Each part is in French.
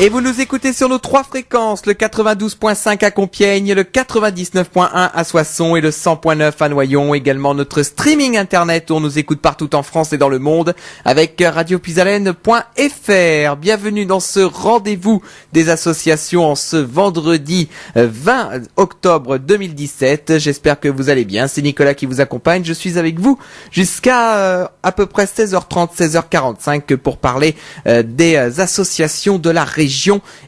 Et vous nous écoutez sur nos 3 fréquences, le 92.5 à Compiègne, le 99.1 à Soissons et le 100.9 à Noyon. Également notre streaming internet où on nous écoute partout en France et dans le monde avec radiopuisalène.fr. Bienvenue dans ce rendez-vous des associations en ce vendredi 20 octobre 2017. J'espère que vous allez bien. C'est Nicolas qui vous accompagne. Je suis avec vous jusqu'à à peu près 16h30, 16h45 pour parler des associations de la région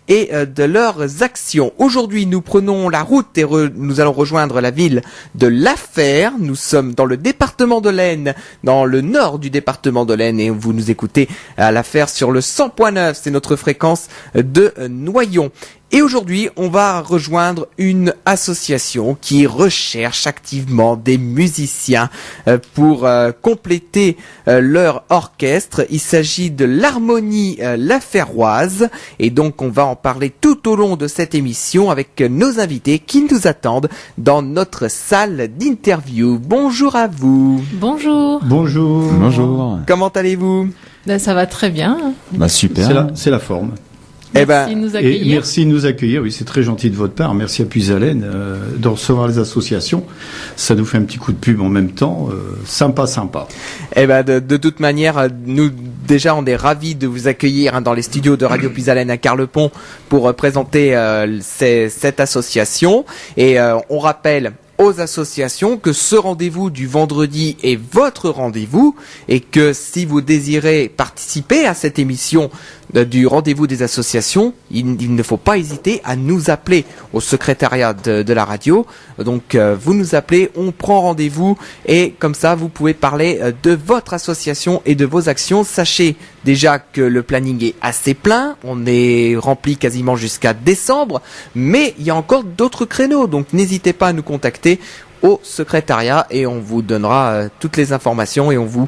et de leurs actions. Aujourd'hui, nous prenons la route et nous allons rejoindre la ville de La Fère. Nous sommes dans le département de l'Aisne, dans le nord du département de l'Aisne, et vous nous écoutez à La Fère sur le 100.9, c'est notre fréquence de Noyon. Et aujourd'hui, on va rejoindre une association qui recherche activement des musiciens pour compléter leur orchestre. Il s'agit de l'Harmonie Laferroise et donc on va en parler tout au long de cette émission avec nos invités qui nous attendent dans notre salle d'interview. Bonjour à vous. Bonjour. Bonjour. Bonjour. Comment allez-vous ? Ben, ça va très bien. Bah super. C'est la forme. Merci de nous accueillir. Et merci de nous accueillir, oui, c'est très gentil de votre part. Merci à Puisalène de recevoir les associations. Ça nous fait un petit coup de pub en même temps. Sympa. De toute manière, nous déjà on est ravis de vous accueillir dans les studios de Radio Puisalène à Carlepont pour présenter cette association. Et on rappelle aux associations que ce rendez-vous du vendredi est votre rendez-vous et que si vous désirez participer à cette émission du rendez-vous des associations, il ne faut pas hésiter à nous appeler au secrétariat de la radio. Donc vous nous appelez, on prend rendez-vous et comme ça vous pouvez parler de votre association et de vos actions. Sachez déjà que le planning est assez plein, on est rempli quasiment jusqu'à décembre, mais il y a encore d'autres créneaux, donc n'hésitez pas à nous contacter au secrétariat et on vous donnera toutes les informations et on vous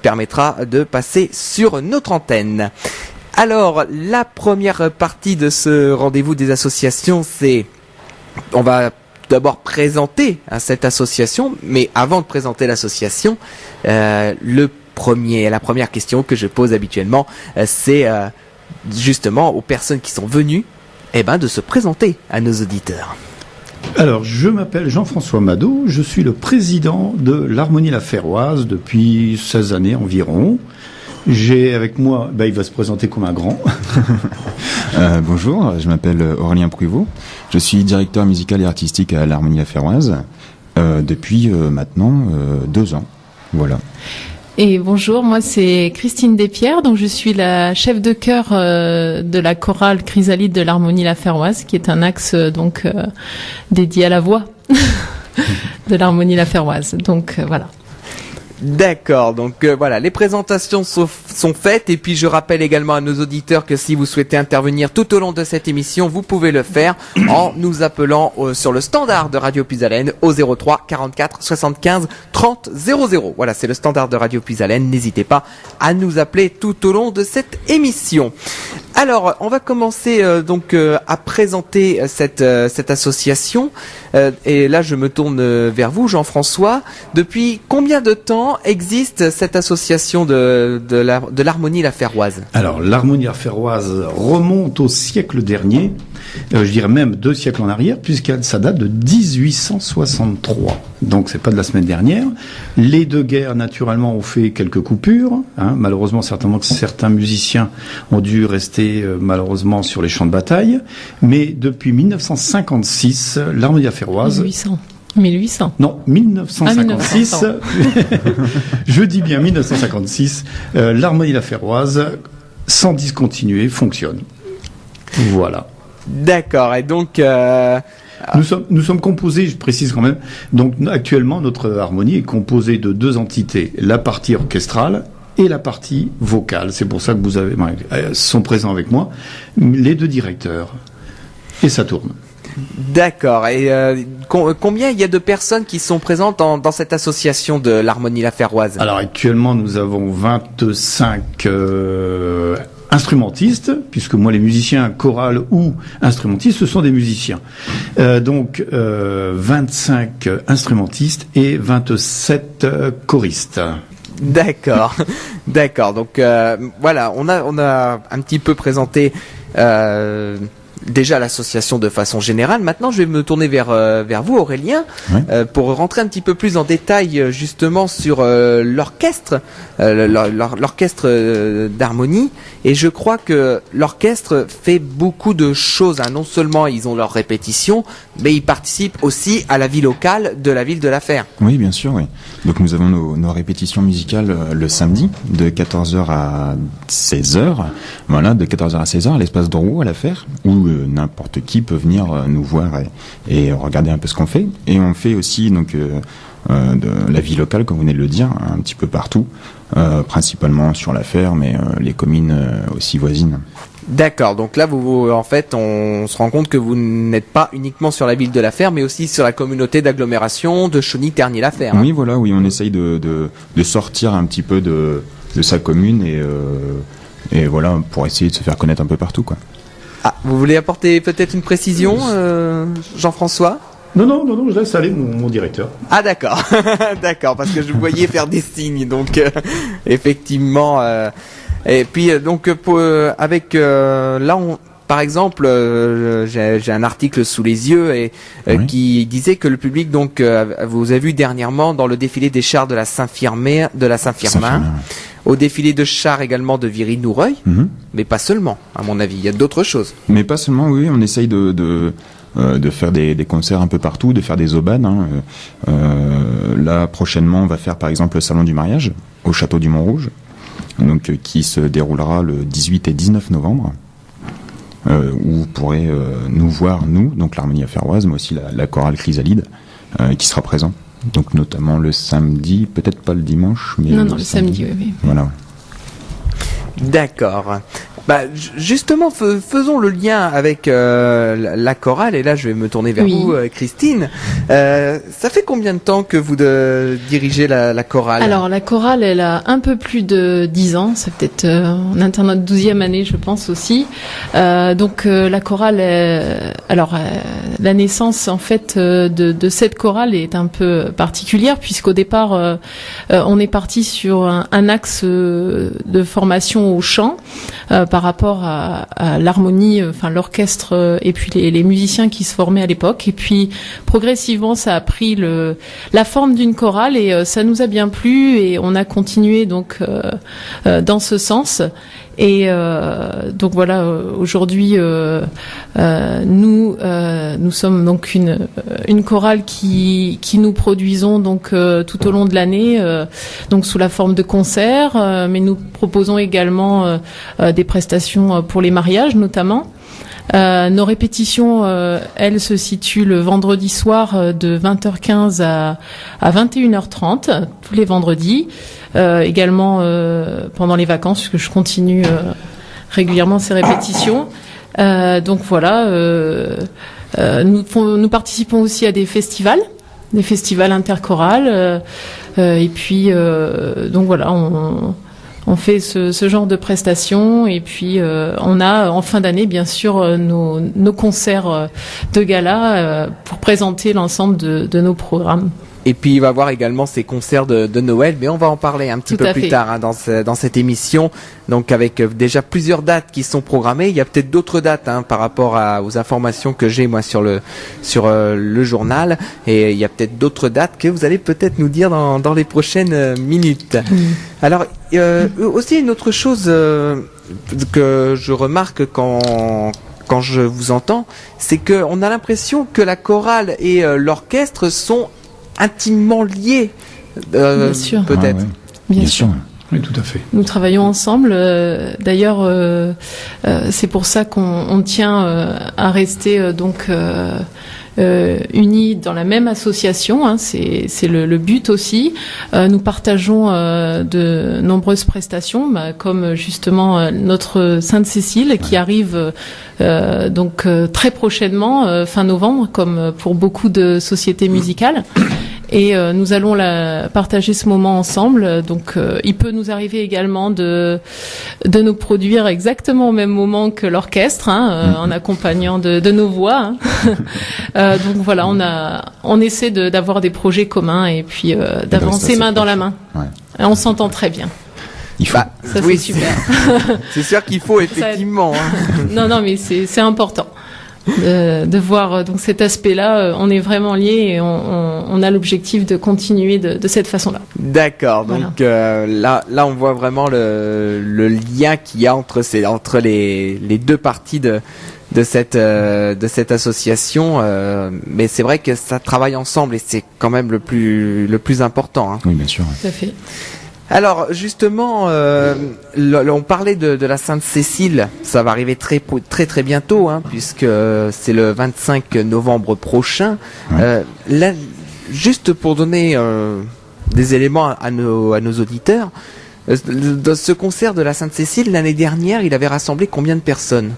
permettra de passer sur notre antenne. Alors, la première partie de ce rendez-vous des associations, on va d'abord présenter cette association, mais avant de présenter l'association, la première question que je pose habituellement, c'est justement aux personnes qui sont venues, de se présenter à nos auditeurs. Alors, je m'appelle Jean-François Madot, je suis le président de l'Harmonie Laferroise depuis 16 années environ. J'ai avec moi, il va se présenter comme un grand. Bonjour, je m'appelle Aurélien Pruvot. Je suis directeur musical et artistique à l'Harmonie Laferroise depuis maintenant 2 ans. Voilà. Et bonjour, moi c'est Christine Despierres, donc je suis la chef de chœur de la chorale Chrysalide de l'Harmonie Laferroise, qui est un axe dédié à la voix de l'Harmonie Laferroise. Donc voilà. D'accord, donc voilà, les présentations sont faites et puis je rappelle également à nos auditeurs que si vous souhaitez intervenir tout au long de cette émission, vous pouvez le faire en nous appelant sur le standard de Radio Puisalène au 03 44 75 30 00. Voilà, c'est le standard de Radio Puisalène, n'hésitez pas à nous appeler tout au long de cette émission. Alors, on va commencer à présenter cette association et là je me tourne vers vous Jean-François. Depuis combien de temps existe cette association de l'Harmonie Laferroise ? Alors, l'Harmonie Laferroise remonte au siècle dernier, je dirais même 2 siècles en arrière, ça date de 1863. Donc, c'est pas de la semaine dernière. Les 2 guerres, naturellement, ont fait quelques coupures. Malheureusement, certainement que certains musiciens ont dû rester malheureusement sur les champs de bataille. Mais depuis 1956, l'Harmonie Laferroise... 1800. Non, 1956. Je dis bien 1956. L'Harmonie Laferroise, sans discontinuer, fonctionne. Voilà. D'accord. Et donc, nous sommes composés, je précise quand même. Donc, actuellement, notre harmonie est composée de 2 entités, la partie orchestrale et la partie vocale. C'est pour ça que vous sont présents avec moi les 2 directeurs. Et ça tourne. D'accord. Et combien il y a de personnes qui sont présentes dans cette association de l'Harmonie Laferroise ? Alors actuellement, nous avons 25 instrumentistes, puisque moi les musiciens chorales ou instrumentistes, ce sont des musiciens. Donc 25 instrumentistes et 27 choristes. D'accord. Donc voilà, on a un petit peu présenté déjà l'association de façon générale. Maintenant, je vais me tourner vers vous, Aurélien, pour rentrer un petit peu plus en détail justement sur l'orchestre, l'orchestre d'harmonie. Et je crois que l'orchestre fait beaucoup de choses. Non seulement ils ont leurs répétitions, mais ils participent aussi à la vie locale de la ville de La Fère. Oui, bien sûr, oui. Donc nous avons nos répétitions musicales le samedi de 14h à 16h. Voilà, de 14h à 16h à l'espace Drouot à La Fère, où n'importe qui peut venir nous voir et regarder un peu ce qu'on fait. Et on fait aussi donc de la vie locale, comme vous venez de le dire, un petit peu partout, principalement sur La Fère, mais les communes aussi voisines. D'accord, donc là en fait on se rend compte que vous n'êtes pas uniquement sur la ville de La Fère, mais aussi sur la communauté d'agglomération de Chauny-Tergnier-La Fère. Oui, voilà, oui, on essaye de sortir un petit peu de sa commune et voilà, pour essayer de se faire connaître un peu partout, quoi. Ah, vous voulez apporter peut-être une précision, Jean-François ? Non, je laisse aller mon directeur. Ah d'accord, d'accord, parce que je vous voyais faire des signes, donc effectivement. Et puis donc avec là, par exemple, j'ai un article sous les yeux et qui disait que le public donc vous avez vu dernièrement dans le défilé des chars de la Saint-Firmin, au défilé de chars également de Viry-Noureuil, mais pas seulement, à mon avis, il y a d'autres choses. Mais pas seulement, oui, on essaye de faire des concerts un peu partout, de faire des aubanes. Là, prochainement, on va faire par exemple le Salon du mariage au Château du Montrouge, donc qui se déroulera le 18 et 19 novembre, où vous pourrez nous voir, nous, donc l'Harmonie Laferroise, mais aussi la chorale Chrysalide, qui sera présent. Donc notamment le samedi, peut-être pas le dimanche, mais le samedi, oui. Voilà. D'accord. Bah, justement, faisons le lien avec la chorale, et là je vais me tourner vers vous, Christine. Ça fait combien de temps que vous dirigez la chorale ? Alors la chorale, elle a un peu plus de 10 ans, c'est peut-être on atteint notre 12e année, je pense aussi. Donc la chorale, la naissance en fait de cette chorale est un peu particulière, puisqu'au départ on est parti sur un axe de formation au chant. Par rapport à l'harmonie, enfin l'orchestre et puis les musiciens qui se formaient à l'époque. Et puis progressivement, ça a pris la forme d'une chorale et ça nous a bien plu et on a continué donc dans ce sens. Et donc voilà, aujourd'hui, nous sommes donc une chorale qui nous produisons donc tout au long de l'année, donc sous la forme de concerts, mais nous proposons également des prestations pour les mariages notamment. Nos répétitions, elles se situent le vendredi soir de 20h15 à 21h30, tous les vendredis. Également pendant les vacances, puisque je continue régulièrement ces répétitions. Donc voilà, nous participons aussi à des festivals interchorales. Et puis, donc voilà, on fait ce genre de prestations et puis on a en fin d'année bien sûr nos concerts de gala pour présenter l'ensemble de nos programmes. Et puis il va y avoir également ces concerts de Noël, mais on va en parler un petit peu plus tard dans cette émission. Donc avec déjà plusieurs dates qui sont programmées, il y a peut-être d'autres dates par rapport aux informations que j'ai moi sur le journal, et il y a peut-être d'autres dates que vous allez peut-être nous dire dans les prochaines minutes. Alors aussi une autre chose que je remarque quand je vous entends, c'est que on a l'impression que la chorale et l'orchestre sont intimement liés, bien sûr. peut-être. Bien sûr. Oui, tout à fait. Nous travaillons ensemble. D'ailleurs, c'est pour ça qu'on tient à rester donc unis dans la même association. C'est le but aussi. Nous partageons de nombreuses prestations, comme justement notre Sainte-Cécile qui arrive donc très prochainement, fin novembre, comme pour beaucoup de sociétés musicales. Et nous allons partager ce moment ensemble. Donc, il peut nous arriver également de nous produire exactement au même moment que l'orchestre, en accompagnant de nos voix. Donc voilà, on essaie d'avoir des projets communs et puis d'avancer main dans la main. Ouais. Et on s'entend très bien. Il faut. Ça oui, c'est super. C'est sûr qu'il faut effectivement. Non, mais c'est important de voir donc cet aspect-là. On est vraiment liés et on a l'objectif de continuer de cette façon-là. D'accord. Voilà. Donc là, on voit vraiment le lien qu'il y a entre les deux parties de cette association. Mais c'est vrai que ça travaille ensemble et c'est quand même le plus important. Hein. Oui, bien sûr. Tout à fait. Alors justement, on parlait de la Sainte-Cécile, ça va arriver très très bientôt, hein, puisque c'est le 25 novembre prochain. Ouais. Là, juste pour donner des éléments à nos auditeurs, dans ce concert de la Sainte-Cécile l'année dernière, il avait rassemblé combien de personnes?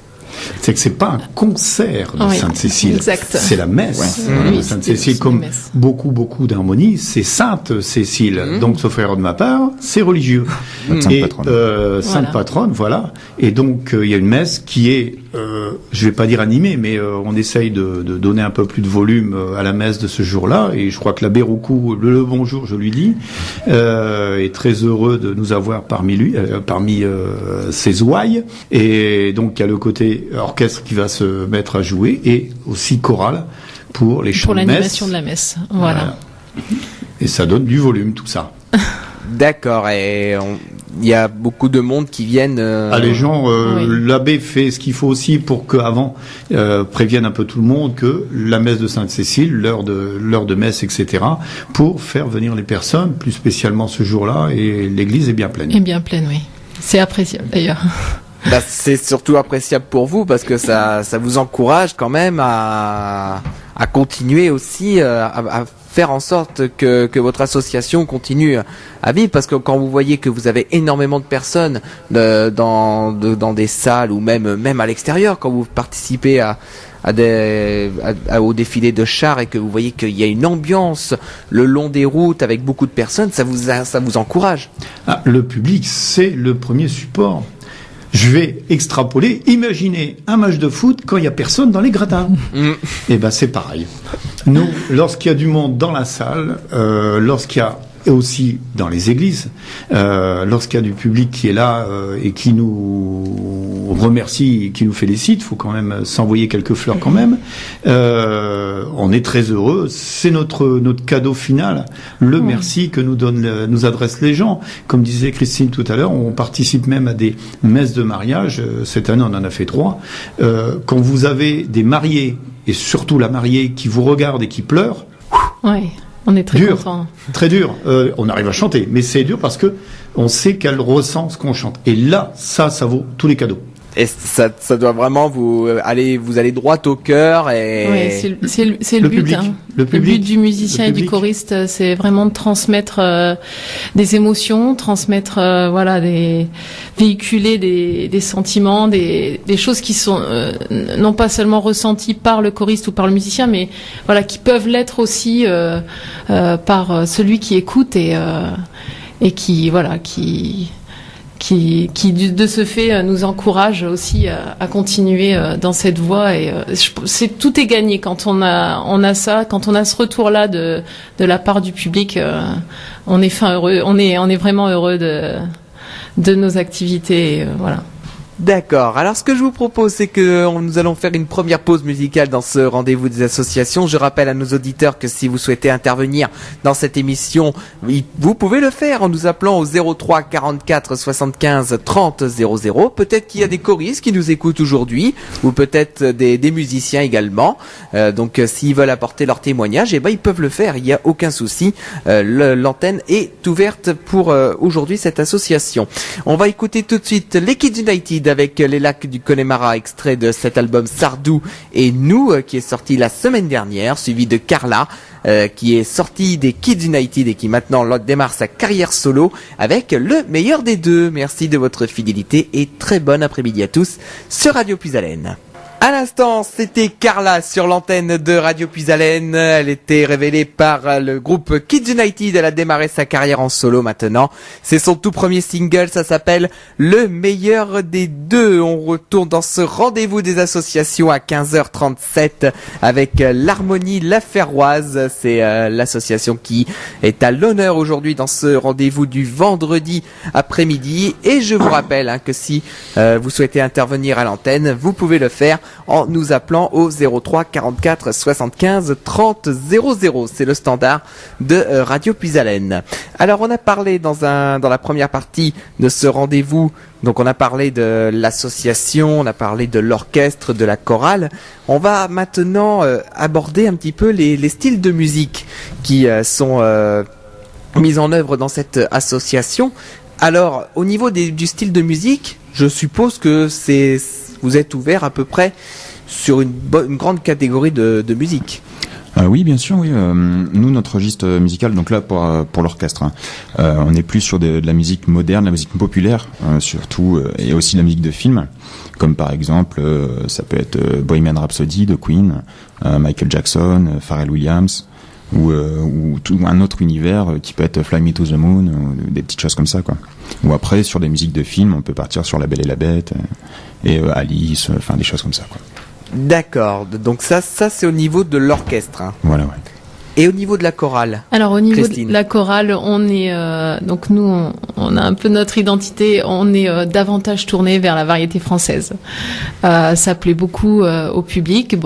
C'est que c'est pas un concert de Oui, Sainte-Cécile, exact. c'est la messe. Oui, de Sainte-Cécile, c'est comme la messe. beaucoup d'harmonies, c'est Sainte-Cécile. Donc, sauf erreur de ma part, c'est religieux. Notre sainte Et patronne. sainte patronne, voilà. Et donc, il y a une messe qui est, je vais pas dire animée, mais on essaye de donner un peu plus de volume à la messe de ce jour-là. Et je crois que l'abbé Roucou, le bonjour, je lui dis, est très heureux de nous avoir parmi ses ouailles. Et donc, il y a le côté orchestre qui va se mettre à jouer et aussi chorale pour les chants Pour de messe. l'animation de la messe. Voilà. Et ça donne du volume, tout ça. D'accord. Et il y a beaucoup de monde qui viennent. Les gens, Oui. l'abbé fait ce qu'il faut aussi pour qu'avant prévienne un peu tout le monde que la messe de Sainte-Cécile, l'heure de messe, etc., pour faire venir les personnes, plus spécialement ce jour-là, et l'église est bien pleine. Et bien pleine, oui. C'est appréciable d'ailleurs. C'est surtout appréciable pour vous parce que ça vous encourage quand même à continuer aussi à faire en sorte que votre association continue à vivre, parce que quand vous voyez que vous avez énormément de personnes dans des salles ou même à l'extérieur, quand vous participez au défilé de chars et que vous voyez qu'il y a une ambiance le long des routes avec beaucoup de personnes, ça vous encourage. Le public, c'est le premier support. Je vais extrapoler. Imaginez un match de foot quand il y a personne dans les gradins. Et ben c'est pareil. Nous, lorsqu'il y a du monde dans la salle, lorsqu'il y a et aussi dans les églises, lorsqu'il y a du public qui est là et qui nous remercie, qui nous félicite, faut quand même s'envoyer quelques fleurs quand même. On est très heureux. C'est notre cadeau final, le merci que nous adressent les gens. Comme disait Christine tout à l'heure, on participe même à des messes de mariage. Cette année, on en a fait 3. Quand vous avez des mariés et surtout la mariée qui vous regarde et qui pleure. Oui. On est très contents. Très dur. On arrive à chanter, mais c'est dur parce que on sait qu'elle ressent ce qu'on chante. Et là, ça vaut tous les cadeaux. Et ça doit vraiment vous allez droit au cœur et. Oui, c'est le but. Public, hein. le but du musicien et du choriste, c'est vraiment de transmettre des émotions, véhiculer des sentiments, des choses qui sont non pas seulement ressenties par le choriste ou par le musicien, mais voilà, qui peuvent l'être aussi par celui qui écoute et qui de ce fait nous encourage aussi à continuer dans cette voie, et tout est gagné quand on a ça, quand on a ce retour là de la part du public. On est heureux, on est vraiment heureux de nos activités, et voilà. D'accord. Alors, ce que je vous propose, c'est que nous allons faire une première pause musicale dans ce rendez-vous des associations. Je rappelle à nos auditeurs que si vous souhaitez intervenir dans cette émission, vous pouvez le faire en nous appelant au 03 44 75 30 00. Peut-être qu'il y a des choristes qui nous écoutent aujourd'hui, ou peut-être des musiciens également. Donc, s'ils veulent apporter leur témoignage, ils peuvent le faire. Il n'y a aucun souci. L'antenne est ouverte pour aujourd'hui cette association. On va écouter tout de suite les Kids United avec les Lacs du Connemara, extrait de cet album Sardou et Nous, qui est sorti la semaine dernière, suivi de Carla, qui est sorti des Kids United et qui maintenant démarre sa carrière solo avec le meilleur des deux. Merci de votre fidélité et très bon après-midi à tous sur Radio Puisalène. À l'instant, c'était Carla sur l'antenne de Radio Puisalène. Elle était révélée par le groupe Kids United. Elle a démarré sa carrière en solo maintenant. C'est son tout premier single, ça s'appelle Le meilleur des deux. On retourne dans ce rendez-vous des associations à 15h37 avec l'Harmonie Laferroise. C'est l'association qui est à l'honneur aujourd'hui dans ce rendez-vous du vendredi après-midi. Et je vous rappelle que si vous souhaitez intervenir à l'antenne, vous pouvez le faire en nous appelant au 03 44 75 30 00. C'est le standard de Radio Puisalène. Alors on a parlé dans la première partie de ce rendez-vous, donc on a parlé de l'association, on a parlé de l'orchestre, de la chorale. On va maintenant aborder un petit peu les styles de musique qui sont mis en œuvre dans cette association. Alors au niveau du style de musique, je suppose que vous êtes ouvert à peu près sur une grande catégorie de musique. Oui, bien sûr, oui. Nous, notre registre musical, donc là pour l'orchestre, on est plus sur de la musique moderne, la musique populaire, surtout, et aussi la musique de film, comme par exemple, ça peut être Bohemian Rhapsody de Queen, Michael Jackson, Pharrell Williams, ou tout un autre univers qui peut être Fly Me to the Moon, ou des petites choses comme ça, quoi. Ou après, sur des musiques de films, on peut partir sur La Belle et la Bête, et Alice, enfin des choses comme ça, quoi. D'accord, donc ça c'est au niveau de l'orchestre. Voilà, ouais. Et au niveau de la chorale? Alors au niveau de la chorale, on est donc nous on a un peu notre identité, on est davantage tourné vers la variété française. Ça plaît beaucoup au public,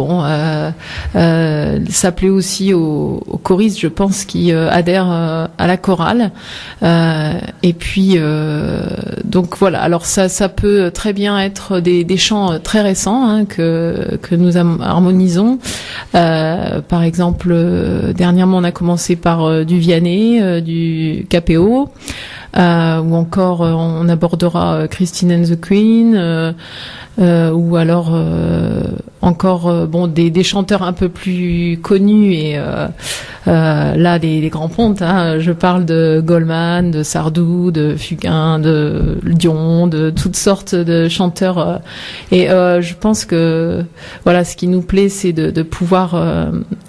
ça plaît aussi aux choristes, je pense, qui adhèrent à la chorale. Et puis donc voilà, alors ça peut très bien être des chants très récents que nous harmonisons. Par exemple, dernièrement, on a commencé par du Vianney, du KPO, ou encore on abordera Christine and the Queen, ou alors encore des chanteurs un peu plus connus et là les grands pontes. Je parle de Goldman, de Sardou, de Fugain, de Dion, de toutes sortes de chanteurs. Et je pense que voilà, ce qui nous plaît, c'est de pouvoir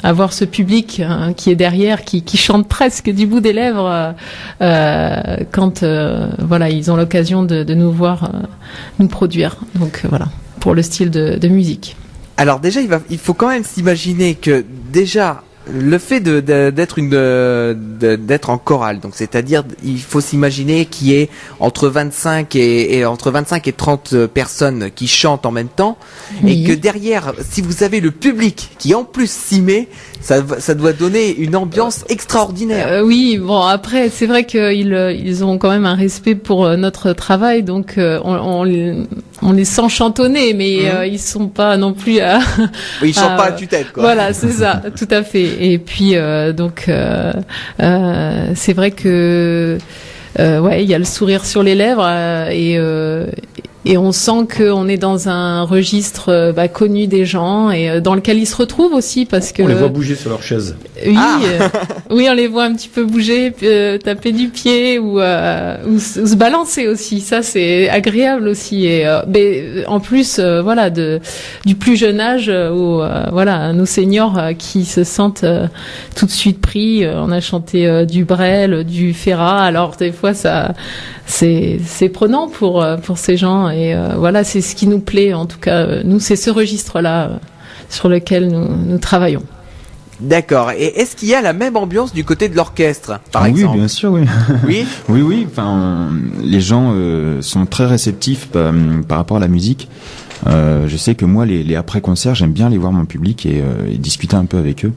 avoir ce public qui est derrière, qui chante presque du bout des lèvres quand voilà, ils ont l'occasion de nous voir nous produire. Donc voilà, pour le style de musique. Alors déjà, il faut quand même s'imaginer que déjà le fait d'être en chorale, donc c'est-à-dire il faut s'imaginer qu'il y ait entre 25 et 30 personnes qui chantent en même temps, oui. Et que derrière, si vous avez le public qui en plus s'y met, ça doit donner une ambiance extraordinaire. Oui, bon après c'est vrai qu'ils ont quand même un respect pour notre travail, donc on les sent chantonner, mais ils sont pas non plus à... Oui, ils chantent pas à tue-tête, quoi. Voilà, c'est ça, tout à fait. Et puis donc c'est vrai que ouais, il y a le sourire sur les lèvres et on sent qu'on est dans un registre connu des gens et dans lequel ils se retrouvent aussi, parce que on les voit bouger sur leur chaise. Oui, oui, on les voit un petit peu bouger, taper du pied ou se balancer aussi. Ça, c'est agréable aussi. Et mais en plus, voilà, du plus jeune âge voilà, nos seniors qui se sentent tout de suite pris. On a chanté du Brel, du Ferrat. Alors des fois, ça, c'est prenant pour ces gens. Et voilà, c'est ce qui nous plaît. En tout cas, nous, c'est ce registre-là sur lequel nous travaillons. D'accord. Et est-ce qu'il y a la même ambiance du côté de l'orchestre, par exemple? Oui, bien sûr, oui. Oui. Oui. Enfin, les gens sont très réceptifs par rapport à la musique. Je sais que moi, les après-concerts, j'aime bien aller voir mon public et discuter un peu avec eux.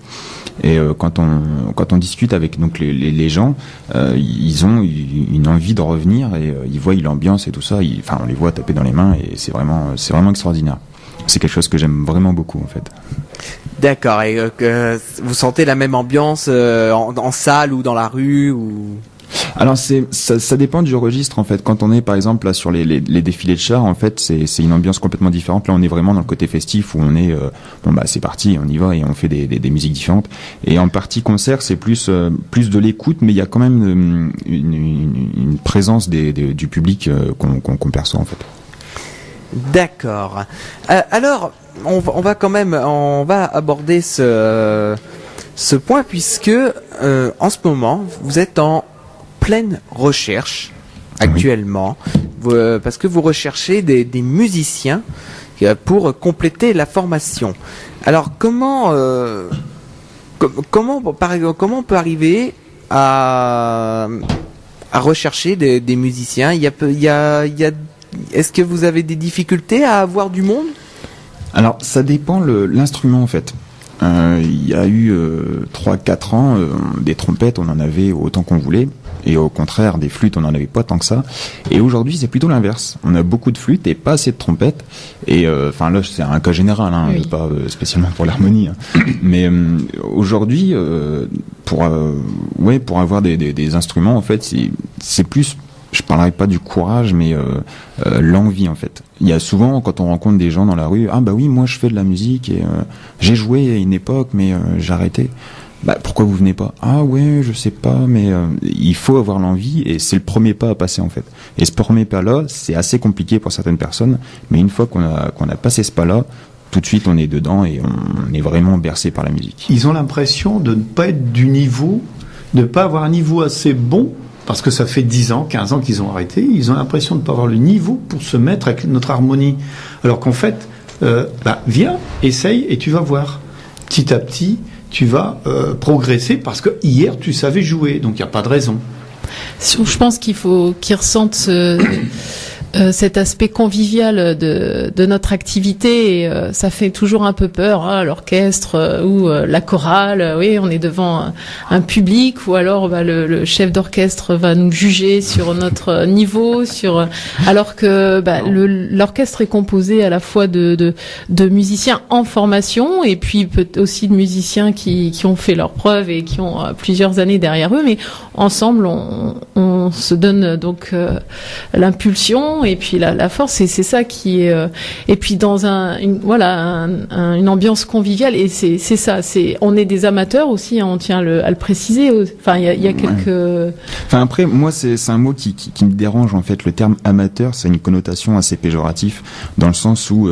Et quand on discute avec donc les gens, ils ont une envie de revenir et ils voient l'ambiance et tout ça. Enfin, on les voit taper dans les mains et c'est vraiment extraordinaire. C'est quelque chose que j'aime vraiment beaucoup, en fait. D'accord. Et vous sentez la même ambiance en salle ou dans la rue ou... Alors ça dépend du registre, en fait. Quand on est par exemple là sur les défilés de chars, en fait c'est une ambiance complètement différente. Là on est vraiment dans le côté festif où on est c'est parti, on y va et on fait des musiques différentes. Et en partie concert c'est plus de l'écoute, mais il y a quand même une présence du public qu'on perçoit, en fait. D'accord. Alors, on va quand même, on va aborder ce point puisque en ce moment, vous êtes en pleine recherche actuellement, parce que vous recherchez des musiciens pour compléter la formation. Alors, comment on peut arriver à rechercher des musiciens? Est-ce que vous avez des difficultés à avoir du monde? Alors, ça dépend l'instrument en fait. Il y a eu 3-4 ans, des trompettes, on en avait autant qu'on voulait. Et au contraire, des flûtes, on n'en avait pas tant que ça. Et aujourd'hui, c'est plutôt l'inverse. On a beaucoup de flûtes et pas assez de trompettes. Et enfin là, c'est un cas général, hein, oui. Pas spécialement pour l'harmonie. Hein. Mais aujourd'hui, pour avoir des instruments, en fait, c'est plus, je parlerai pas du courage, mais l'envie, en fait. Il y a souvent, quand on rencontre des gens dans la rue, ah bah oui, moi je fais de la musique et j'ai joué à une époque, mais j'ai arrêté. Bah, pourquoi vous venez pas? Ah ouais, je sais pas, mais il faut avoir l'envie et c'est le premier pas à passer en fait. Et ce premier pas-là, c'est assez compliqué pour certaines personnes, mais une fois qu'on a passé ce pas-là, tout de suite on est dedans et on est vraiment bercé par la musique. Ils ont l'impression de ne pas être du niveau, de ne pas avoir un niveau assez bon, parce que ça fait 10 ans, 15 ans qu'ils ont arrêté, ils ont l'impression de ne pas avoir le niveau pour se mettre avec notre harmonie. Alors qu'en fait, viens, essaye et tu vas voir. Petit à petit, tu vas progresser parce que hier tu savais jouer, donc il n'y a pas de raison. Je pense qu'il faut qu'ils ressentent cet aspect convivial de notre activité et ça fait toujours un peu peur, hein, l'orchestre ou la chorale, oui, on est devant un public ou alors le chef d'orchestre va nous juger sur notre niveau, alors que l'orchestre est composé à la fois de musiciens en formation et puis aussi de musiciens qui ont fait leurs preuves et qui ont plusieurs années derrière eux, mais ensemble on se donne donc l'impulsion et puis la force, et c'est ça qui est et puis dans une ambiance conviviale, et c'est ça, on est des amateurs aussi, hein, on tient à le préciser. Enfin il y a quelques enfin après moi c'est un mot qui me dérange en fait. Le terme amateur, c'est une connotation assez péjorative dans le sens où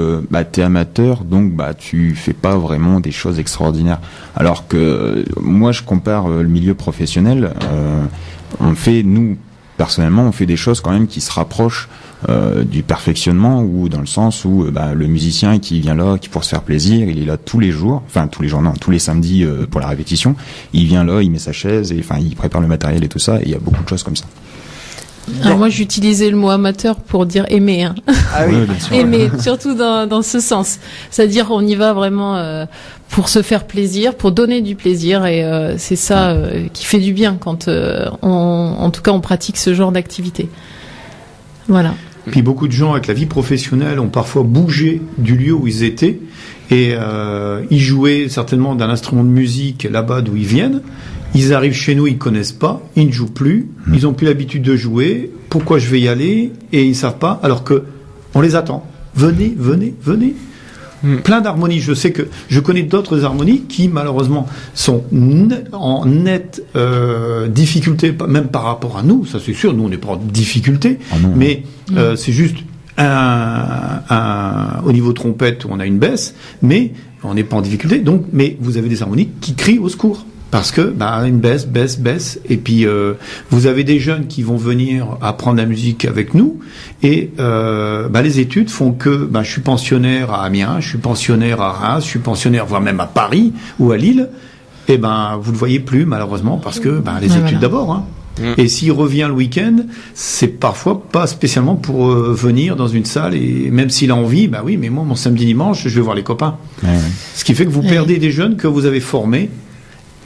t'es amateur, donc tu fais pas vraiment des choses extraordinaires, alors que moi je compare le milieu professionnel, personnellement, on fait des choses quand même qui se rapprochent du perfectionnement, ou dans le sens où le musicien qui vient là, qui pour se faire plaisir, il est là tous les samedis pour la répétition. Il vient là, il met sa chaise et il prépare le matériel et tout ça. Et il y a beaucoup de choses comme ça. Alors moi j'utilisais le mot amateur pour dire aimer, hein. Ah oui, bien sûr. Aimer, surtout dans ce sens. C'est-à-dire on y va vraiment pour se faire plaisir, pour donner du plaisir, et c'est ça qui fait du bien quand en tout cas on pratique ce genre d'activité. Voilà. Puis beaucoup de gens avec la vie professionnelle ont parfois bougé du lieu où ils étaient et ils jouaient certainement d'un instrument de musique là-bas d'où ils viennent. Ils arrivent chez nous, ils connaissent pas, ils ne jouent plus, ils ont plus l'habitude de jouer. Pourquoi je vais y aller? Et ils savent pas, alors que on les attend. Venez. Plein d'harmonies. Je connais d'autres harmonies qui malheureusement sont en nette difficulté, même par rapport à nous. Ça c'est sûr, nous on n'est pas en difficulté, mais c'est juste au niveau trompette où on a une baisse, mais on n'est pas en difficulté. Donc, mais vous avez des harmonies qui crient au secours. Parce que une baisse, et puis vous avez des jeunes qui vont venir apprendre la musique avec nous, et les études font que je suis pensionnaire à Amiens, je suis pensionnaire à Reims, je suis pensionnaire voire même à Paris ou à Lille, et vous le voyez plus malheureusement parce que les études d'abord. Hein. Et s'il revient le week-end, c'est parfois pas spécialement pour venir dans une salle, et même s'il a envie, oui, mais moi mon samedi dimanche je vais voir les copains. Ce qui fait que vous perdez des jeunes que vous avez formés.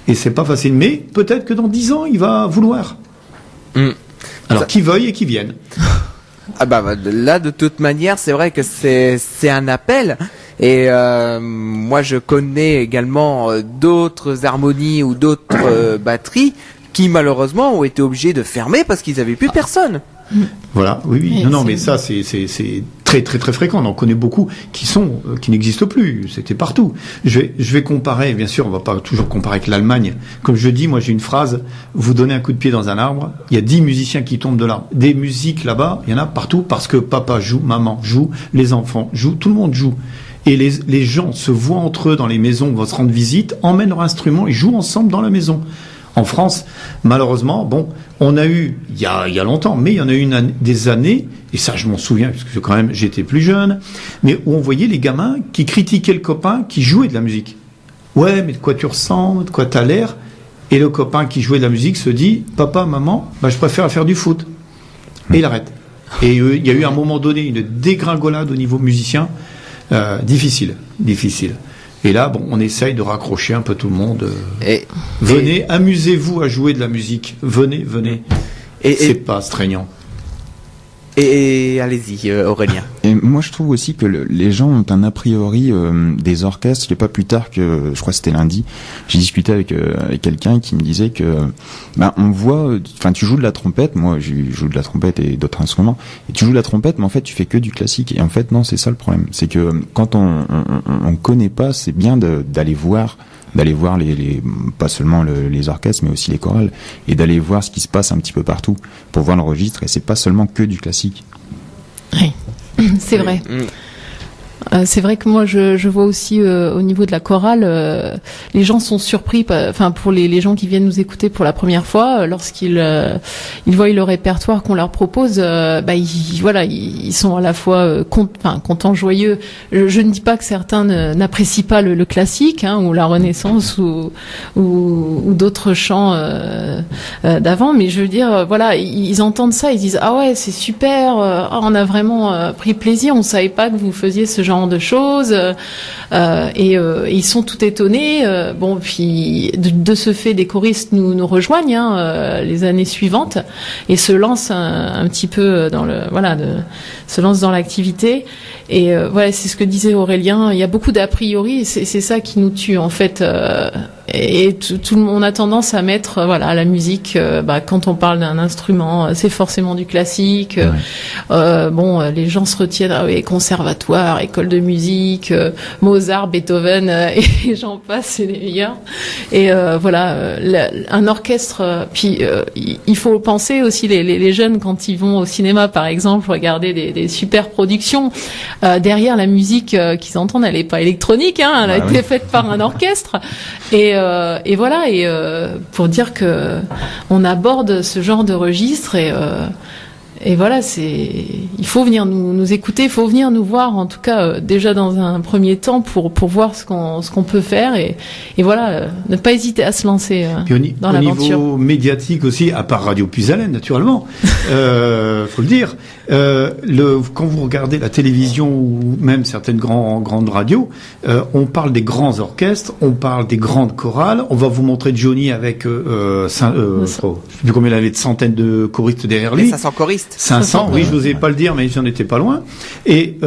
Et c'est pas facile, mais peut-être que dans 10 ans, il va vouloir. Alors, qu'il veuille et qu'il vienne. Là, de toute manière, c'est vrai que c'est un appel. Et moi, je connais également d'autres harmonies ou d'autres batteries qui, malheureusement, ont été obligées de fermer parce qu'ils n'avaient plus personne. Voilà, oui. Non, mais ça, c'est très très très fréquent. On en connaît beaucoup qui n'existent plus. C'était partout. Je vais comparer, bien sûr, on va pas toujours comparer avec l'Allemagne. Comme je dis, moi j'ai une phrase, vous donnez un coup de pied dans un arbre, il y a 10 musiciens qui tombent de l'arbre. Des musiques là-bas, il y en a partout parce que papa joue, maman joue, les enfants jouent, tout le monde joue. Et les gens se voient entre eux dans les maisons, vont se rendre visite, emmènent leur instrument et jouent ensemble dans la maison. En France, malheureusement, on a eu, il y a longtemps, mais il y en a eu des années, et ça je m'en souviens, parce que quand même j'étais plus jeune, mais où on voyait les gamins qui critiquaient le copain qui jouait de la musique. Ouais, mais de quoi tu ressembles, de quoi t'as l'air? Et le copain qui jouait de la musique se dit, papa, maman, je préfère faire du foot. Et il arrête. Et il y a eu à un moment donné une dégringolade au niveau musicien, difficile. Et là, on essaye de raccrocher un peu tout le monde. Venez, amusez-vous à jouer de la musique. Venez. C'est pas astreignant. Et allez-y, Aurélien. Et moi, je trouve aussi que les gens ont un a priori des orchestres. Il n'y a pas plus tard que, je crois que c'était lundi, j'ai discuté avec quelqu'un qui me disait que, on voit, tu joues de la trompette. Moi, je joue de la trompette et d'autres instruments. Et tu joues de la trompette, mais en fait, tu fais que du classique. Et en fait, non, c'est ça le problème. C'est que quand on connaît pas, c'est bien d'aller voir pas seulement les orchestres mais aussi les chorales et d'aller voir ce qui se passe un petit peu partout pour voir le registre, et c'est pas seulement que du classique. Oui, c'est vrai. C'est vrai que moi je vois aussi au niveau de la chorale, les gens sont surpris, pour les gens qui viennent nous écouter pour la première fois, lorsqu'ils voient le répertoire qu'on leur propose, ils sont à la fois contents, joyeux. Je ne dis pas que certains n'apprécient pas le classique, ou la Renaissance ou d'autres chants d'avant, mais je veux dire, ils entendent ça, ils disent ah ouais c'est super, on a vraiment pris plaisir, on savait pas que vous faisiez ce genre de choses, et ils sont tout étonnés. Puis de ce fait, des choristes nous rejoignent les années suivantes et se lancent un petit peu se lancent dans l'activité. Et c'est ce que disait Aurélien. Il y a beaucoup d'a priori. C'est ça qui nous tue en fait. Et tout le monde a tendance à mettre la musique. Quand on parle d'un instrument, c'est forcément du classique. Ouais. Les gens se retiennent conservatoire, école de musique, Mozart, Beethoven, et j'en passe, c'est les meilleurs. Et un orchestre. Puis il faut penser aussi les jeunes quand ils vont au cinéma, par exemple, regarder des super productions. Derrière la musique qu'ils entendent, elle est pas électronique, elle a été faite par un orchestre. Et pour dire que on aborde ce genre de registre et voilà, il faut venir nous écouter, il faut venir nous voir, en tout cas déjà dans un premier temps pour voir ce qu'on peut faire et ne pas hésiter à se lancer dans l'aventure. Au niveau médiatique aussi, à part Radio Puisalène naturellement, faut le dire. Quand vous regardez la télévision ou même certaines grandes radios, on parle des grands orchestres, on parle des grandes chorales. On va vous montrer Johnny avec je sais plus combien il avait de centaines de choristes derrière lui. 500 choristes. 500, oui, je n'osais pas le dire, mais j'en étais pas loin. Et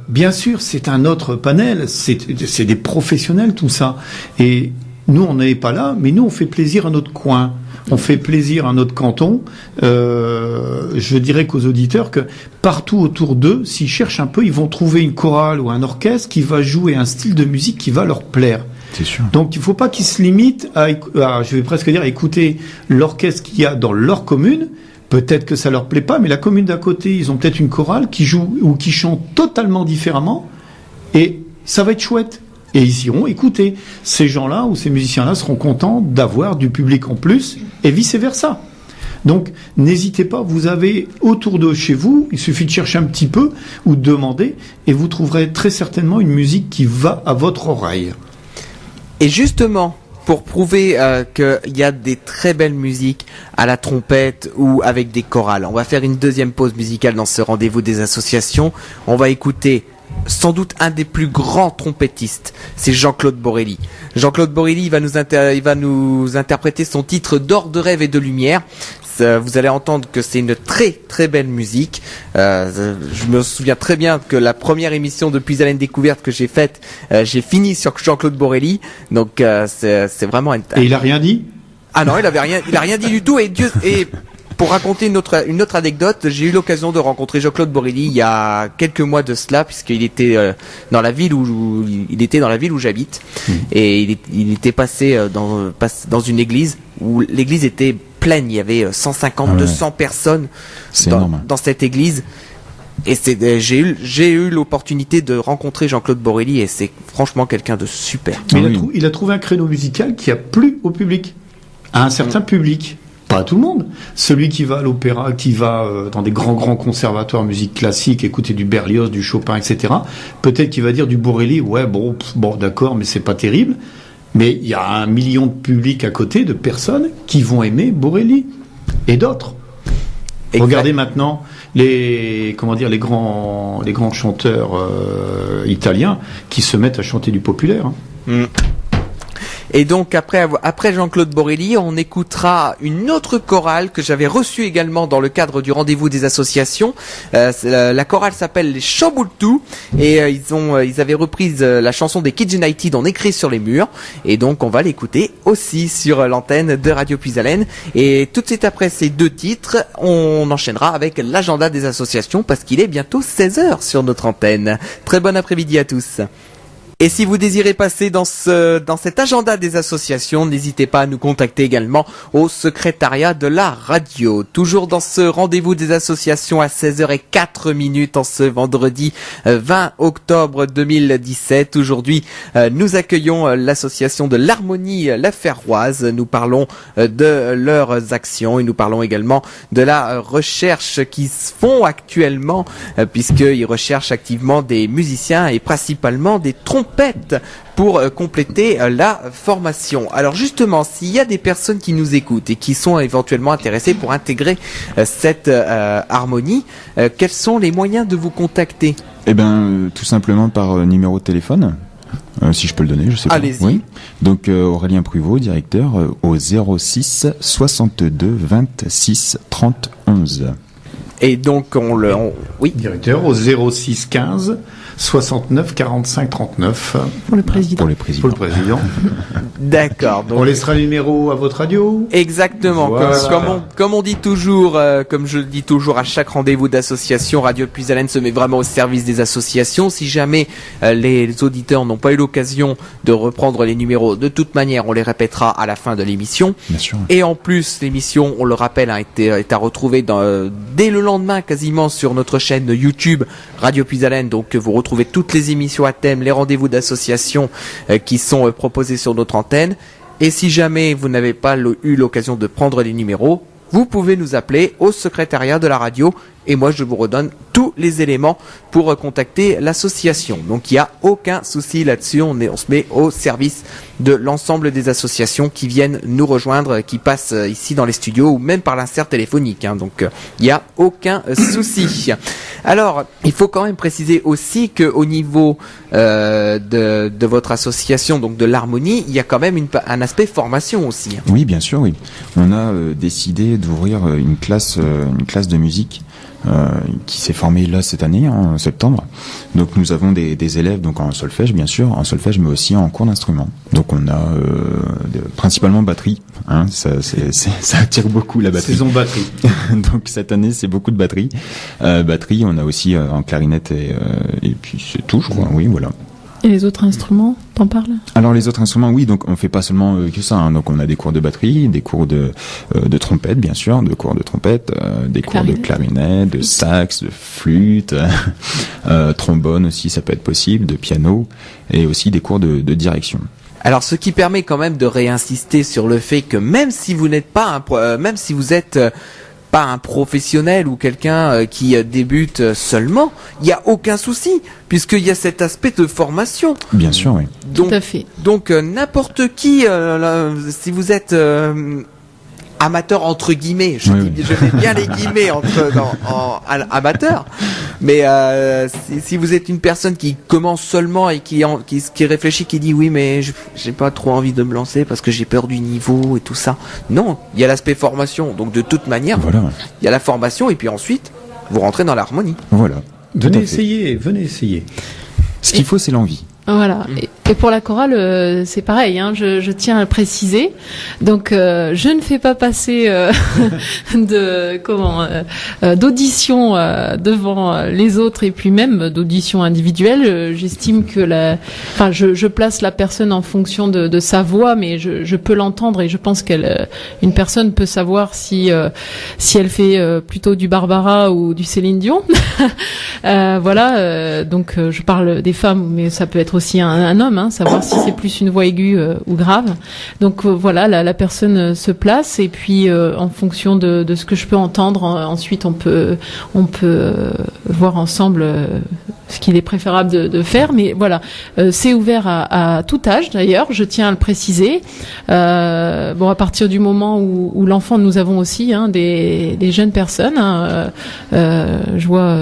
bien sûr, c'est un autre panel, c'est des professionnels tout ça. Et nous, on n'est pas là, mais nous, on fait plaisir à notre coin. On fait plaisir à notre canton. Je dirais qu'aux auditeurs que partout autour d'eux, s'ils cherchent un peu, ils vont trouver une chorale ou un orchestre qui va jouer un style de musique qui va leur plaire. C'est sûr. Donc il ne faut pas qu'ils se limitent à, je vais presque dire, à écouter l'orchestre qu'il y a dans leur commune. Peut-être que ça leur plaît pas, mais la commune d'à côté, ils ont peut-être une chorale qui joue ou qui chante totalement différemment, et ça va être chouette. Et ils iront écouter. Ces gens-là ou ces musiciens-là seront contents d'avoir du public en plus, et vice-versa. Donc, n'hésitez pas, vous avez autour de chez vous, il suffit de chercher un petit peu, ou de demander, et vous trouverez très certainement une musique qui va à votre oreille. Et justement, pour prouver qu'il y a des très belles musiques à la trompette ou avec des chorales, on va faire une deuxième pause musicale dans ce rendez-vous des associations. On va écouter sans doute un des plus grands trompettistes, c'est Jean-Claude Borelli. Jean-Claude Borelli, il va nous interpréter son titre d'Or de rêve et de lumière. Vous allez entendre que c'est une très très belle musique. Je me souviens très bien que la première émission de Puisalène Découverte que j'ai faite, j'ai fini sur Jean-Claude Borelli. Donc c'est vraiment. Et il a rien dit ? Ah non, il a rien dit du tout. Et pour raconter une autre anecdote, j'ai eu l'occasion de rencontrer Jean-Claude Borelli il y a quelques mois de cela, puisqu'il était dans la ville où j'habite, et il était passé dans une église où l'église était pleine. Il y avait 150-200 personnes dans cette église. Et j'ai eu l'opportunité de rencontrer Jean-Claude Borelli, et c'est franchement quelqu'un de super. Mais il a trouvé un créneau musical qui a plu au public, à un certain public. Pas à tout le monde. Celui qui va à l'opéra, qui va dans des grands conservatoires musique classique, écouter du Berlioz, du Chopin, etc. Peut-être qu'il va dire du Borelli, ouais, bon, d'accord, mais c'est pas terrible. Mais il y a 1 million de publics à côté, de personnes qui vont aimer Borelli et d'autres. Exact. Regardez maintenant les grands chanteurs italiens qui se mettent à chanter du populaire. Et donc après Jean-Claude Borelli, on écoutera une autre chorale que j'avais reçue également dans le cadre du rendez-vous des associations. La chorale s'appelle les Chamboultou, et ils avaient repris la chanson des Kids United, On écrit sur les murs, et donc on va l'écouter aussi sur l'antenne de Radio Puisalène. Et tout de suite après ces deux titres, on enchaînera avec l'agenda des associations, parce qu'il est bientôt 16h sur notre antenne. Très bon après-midi à tous. Et si vous désirez passer dans cet agenda des associations, n'hésitez pas à nous contacter également au secrétariat de la radio. Toujours dans ce rendez-vous des associations à 16h04 en ce vendredi 20 octobre 2017. Aujourd'hui, nous accueillons l'association de l'Harmonie La Ferroise. Nous parlons de leurs actions, et nous parlons également de la recherche qu'ils font actuellement, puisqu'ils recherchent activement des musiciens et principalement des trompettes pour compléter la formation. Alors justement, s'il y a des personnes qui nous écoutent et qui sont éventuellement intéressées pour intégrer cette harmonie, quels sont les moyens de vous contacter ? Eh bien, tout simplement par numéro de téléphone. Si je peux le donner, je sais pas. Allez-y. Oui. Donc Aurélien Pruvot, directeur, au 06 62 26 30 11. Et donc oui. Directeur au 06 15 69 45 39. Pour le président. Pour le président. D'accord. Donc, on laissera le numéro à votre radio. Exactement. Voilà. Comme on dit toujours, comme je le dis toujours à chaque rendez-vous d'association, Radio Puisalène se met vraiment au service des associations. Si jamais les auditeurs n'ont pas eu l'occasion de reprendre les numéros, de toute manière, on les répétera à la fin de l'émission. Bien sûr. Et en plus, l'émission, on le rappelle, est à retrouver dès le lendemain quasiment sur notre chaîne YouTube Radio Puisalène. Donc vous retrouvez toutes les émissions à thème, les rendez-vous d'associations qui sont proposés sur notre antenne. Et si jamais vous n'avez pas eu l'occasion de prendre les numéros, vous pouvez nous appeler au secrétariat de la radio, et moi je vous redonne tous les éléments pour contacter l'association. Donc il n'y a aucun souci là-dessus, on se met au service de l'ensemble des associations qui viennent nous rejoindre, qui passent ici dans les studios, ou même par l'insert téléphonique. Donc il n'y a aucun souci. Alors, il faut quand même préciser aussi qu'au niveau de votre association, donc de l'harmonie, il y a quand même un aspect formation aussi. Oui, bien sûr, oui. On a décidé d'ouvrir une classe de musique qui s'est formée là cette année, en septembre. Donc nous avons des élèves donc en solfège, bien sûr, mais aussi en cours d'instruments. Donc on a principalement batterie. Ça attire beaucoup la batterie. Saison batterie. Donc cette année c'est beaucoup de batterie. Batterie, on a aussi en clarinette et puis c'est tout, je crois. Oui, voilà. Et les autres instruments, t'en parles ? Alors les autres instruments, oui, donc on fait pas seulement que ça. Donc on a des cours de batterie, des cours de trompette, bien sûr, des cours de trompette, des cours de clarinette, de sax, de flûte, trombone aussi, ça peut être possible, de piano, et aussi des cours de direction. Alors, ce qui permet quand même de réinsister sur le fait que même si vous n'êtes pas même si vous êtes pas un professionnel ou quelqu'un qui débute seulement, il n'y a aucun souci, puisqu'il y a cet aspect de formation. Bien sûr, oui. Donc, tout à fait. Donc n'importe qui, si vous êtes amateur entre guillemets, je mets bien les guillemets en amateur, mais si vous êtes une personne qui commence seulement et qui réfléchit, qui dit oui mais j'ai pas trop envie de me lancer parce que j'ai peur du niveau et tout ça, non, il y a l'aspect formation, donc de toute manière, voilà. Il y a la formation et puis ensuite vous rentrez dans l'harmonie. Voilà. Venez essayer. Ce qu'il faut, c'est l'envie. Voilà. Et pour la chorale, c'est pareil, hein, je tiens à le préciser. Donc, je ne fais pas passer d'audition devant les autres et puis même d'audition individuelle. J'estime que je place la personne en fonction de sa voix, mais je peux l'entendre et je pense une personne peut savoir si elle fait plutôt du Barbara ou du Céline Dion. Donc je parle des femmes, mais ça peut être aussi un homme, hein, savoir si c'est plus une voix aiguë ou grave. Donc la personne se place et puis en fonction de ce que je peux entendre, ensuite on peut voir ensemble ce qu'il est préférable de faire. Mais voilà, c'est ouvert à tout âge d'ailleurs, je tiens à le préciser. À partir du moment où l'enfant, nous avons aussi des jeunes personnes. Je vois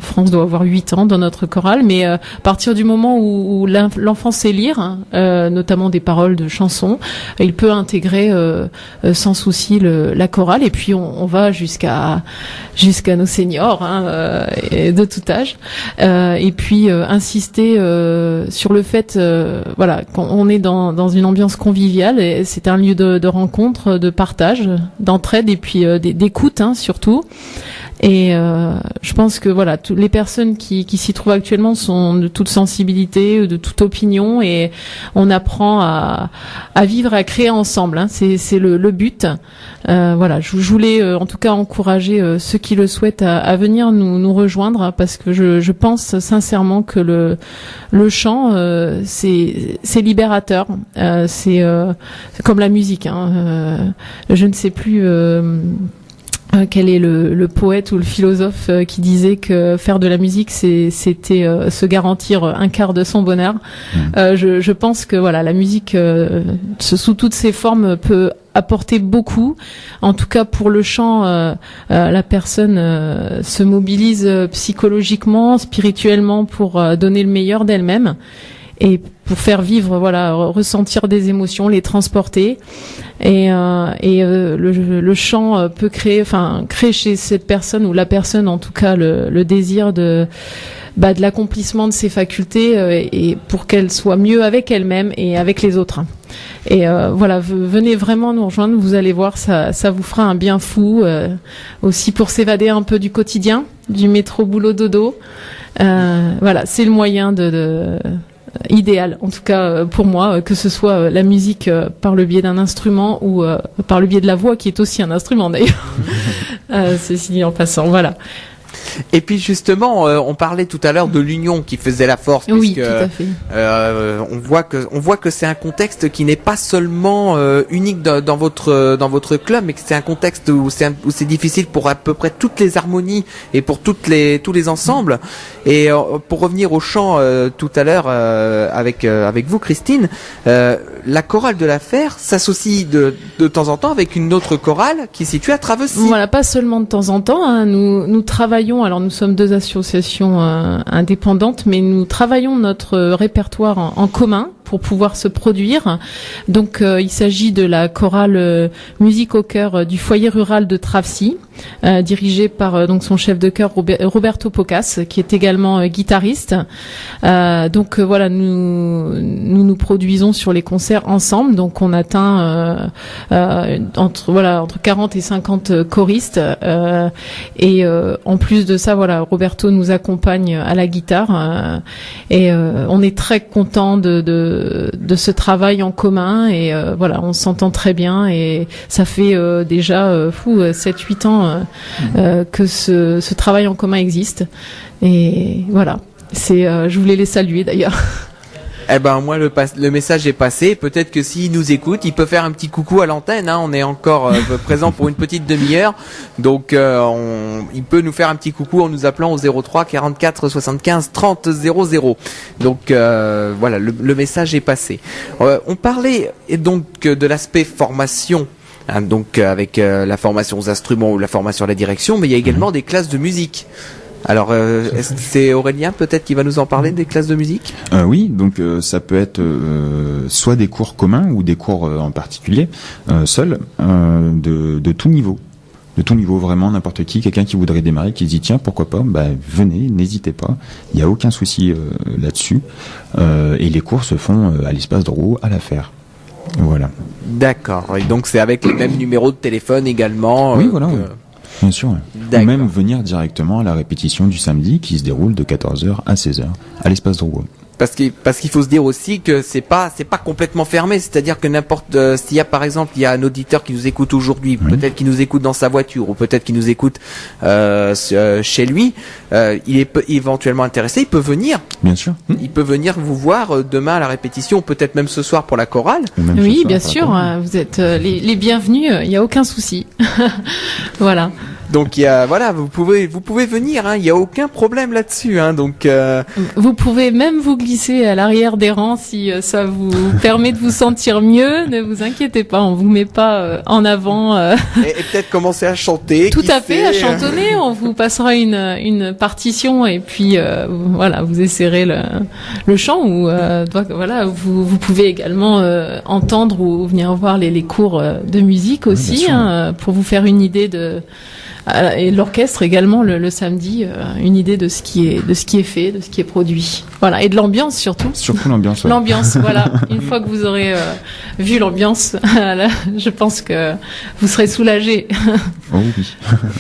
France doit avoir 8 ans dans notre chorale, mais à partir du moment où l'enfant sait lire, notamment des paroles de chansons, il peut intégrer sans souci la chorale. Et puis on va jusqu'à nos seniors et de tout âge. Et puis insister sur le fait, qu'on est dans une ambiance conviviale et c'est un lieu de rencontre, de partage, d'entraide et puis d'écoute surtout. Et je pense que toutes les personnes qui s'y trouvent actuellement sont de toute sensibilité, de toute opinion, et on apprend à vivre, à créer ensemble. C'est le but. Je voulais en tout cas encourager ceux qui le souhaitent à venir nous rejoindre, parce que je pense sincèrement que le chant c'est libérateur. C'est comme la musique. Je ne sais plus. Quel est le poète ou le philosophe qui disait que faire de la musique c'était se garantir un quart de son bonheur. Je pense que la musique sous toutes ses formes peut apporter beaucoup. En tout cas pour le chant, la personne se mobilise psychologiquement, spirituellement pour donner le meilleur d'elle-même et pour faire vivre, ressentir des émotions, les transporter. Et le chant peut créer chez cette personne, ou la personne en tout cas, le désir de l'accomplissement de ses facultés, et pour qu'elle soit mieux avec elle-même et avec les autres. Et venez vraiment nous rejoindre, vous allez voir, ça vous fera un bien fou, aussi pour s'évader un peu du quotidien, du métro boulot dodo. C'est le moyen idéal, en tout cas pour moi, que ce soit la musique par le biais d'un instrument ou par le biais de la voix, qui est aussi un instrument d'ailleurs. Ceci dit en passant, voilà. Et puis justement, on parlait tout à l'heure de l'union qui faisait la force, oui, puisque tout à fait. on voit que c'est un contexte qui n'est pas seulement unique dans votre club, mais que c'est un contexte où c'est difficile pour à peu près toutes les harmonies et pour tous les ensembles. Et pour revenir au chant tout à l'heure avec vous, Christine, la chorale de la Fère s'associe de temps en temps avec une autre chorale qui est située à Travessis. Voilà, pas seulement de temps en temps. Nous travaillons. Alors nous sommes 2 associations indépendantes, mais nous travaillons notre répertoire en commun pour pouvoir se produire. Donc il s'agit de la chorale musique au cœur du foyer rural de Travessis, dirigée par donc son chef de chœur Roberto Pocas, qui est également guitariste. Nous produisons sur les concerts ensemble. Donc on atteint entre 40 et 50 choristes, et en plus de ça, Roberto nous accompagne à la guitare, et on est très content de ce travail en commun, et on s'entend très bien, et ça fait déjà 7-8 ans que ce travail en commun existe, et je voulais les saluer d'ailleurs. Eh ben moi le message est passé. Peut-être que s'il nous écoute, il peut faire un petit coucou à l'antenne. On est encore présent pour une petite demi-heure, donc il peut nous faire un petit coucou en nous appelant au 03 44 75 30 00. Donc le message est passé. On parlait donc de l'aspect formation. Donc avec la formation aux instruments ou la formation à la direction, mais il y a également des classes de musique. Alors, c'est Aurélien peut-être qui va nous en parler des classes de musique ? Oui, donc ça peut être soit des cours communs ou des cours en particulier, seuls, de tout niveau. de tout niveau, vraiment n'importe qui, quelqu'un qui voudrait démarrer, qui se dit tiens pourquoi pas, venez, n'hésitez pas, il n'y a aucun souci là-dessus, et les cours se font à l'espace Drouot à la Fer. Voilà. D'accord. Et donc c'est avec les mêmes numéros de téléphone également. Oui, voilà. Bien sûr. Ou même venir directement à la répétition du samedi qui se déroule de 14h à 16h à l'espace Drouot. Parce qu'il faut se dire aussi que c'est pas complètement fermé, c'est-à-dire que s'il y a par exemple il y a un auditeur qui nous écoute aujourd'hui, peut-être qui nous écoute dans sa voiture ou peut-être qui nous écoute chez lui, il est éventuellement intéressé, il peut venir. Bien sûr. Il peut venir vous voir demain à la répétition, peut-être même ce soir pour la chorale. Oui, soir, bien sûr, vous êtes les bienvenus, il n'y a aucun souci. Voilà. Donc vous pouvez venir, il y a aucun problème là-dessus, donc vous pouvez même vous glisser à l'arrière des rangs si ça vous permet de vous sentir mieux. Ne vous inquiétez pas, on vous met pas en avant. Et peut-être commencer à chanter. Tout à fait, à chantonner. On vous passera une partition et puis voilà, vous essayerez le chant ou voilà, vous pouvez également entendre ou venir voir les cours de musique aussi, pour vous faire une idée et l'orchestre également le samedi, une idée de ce qui est fait, de ce qui est produit. Voilà, et de l'ambiance surtout. Surtout l'ambiance. Ouais. L'ambiance, voilà. Une fois que vous aurez vu l'ambiance, je pense que vous serez soulagés. Oh oui.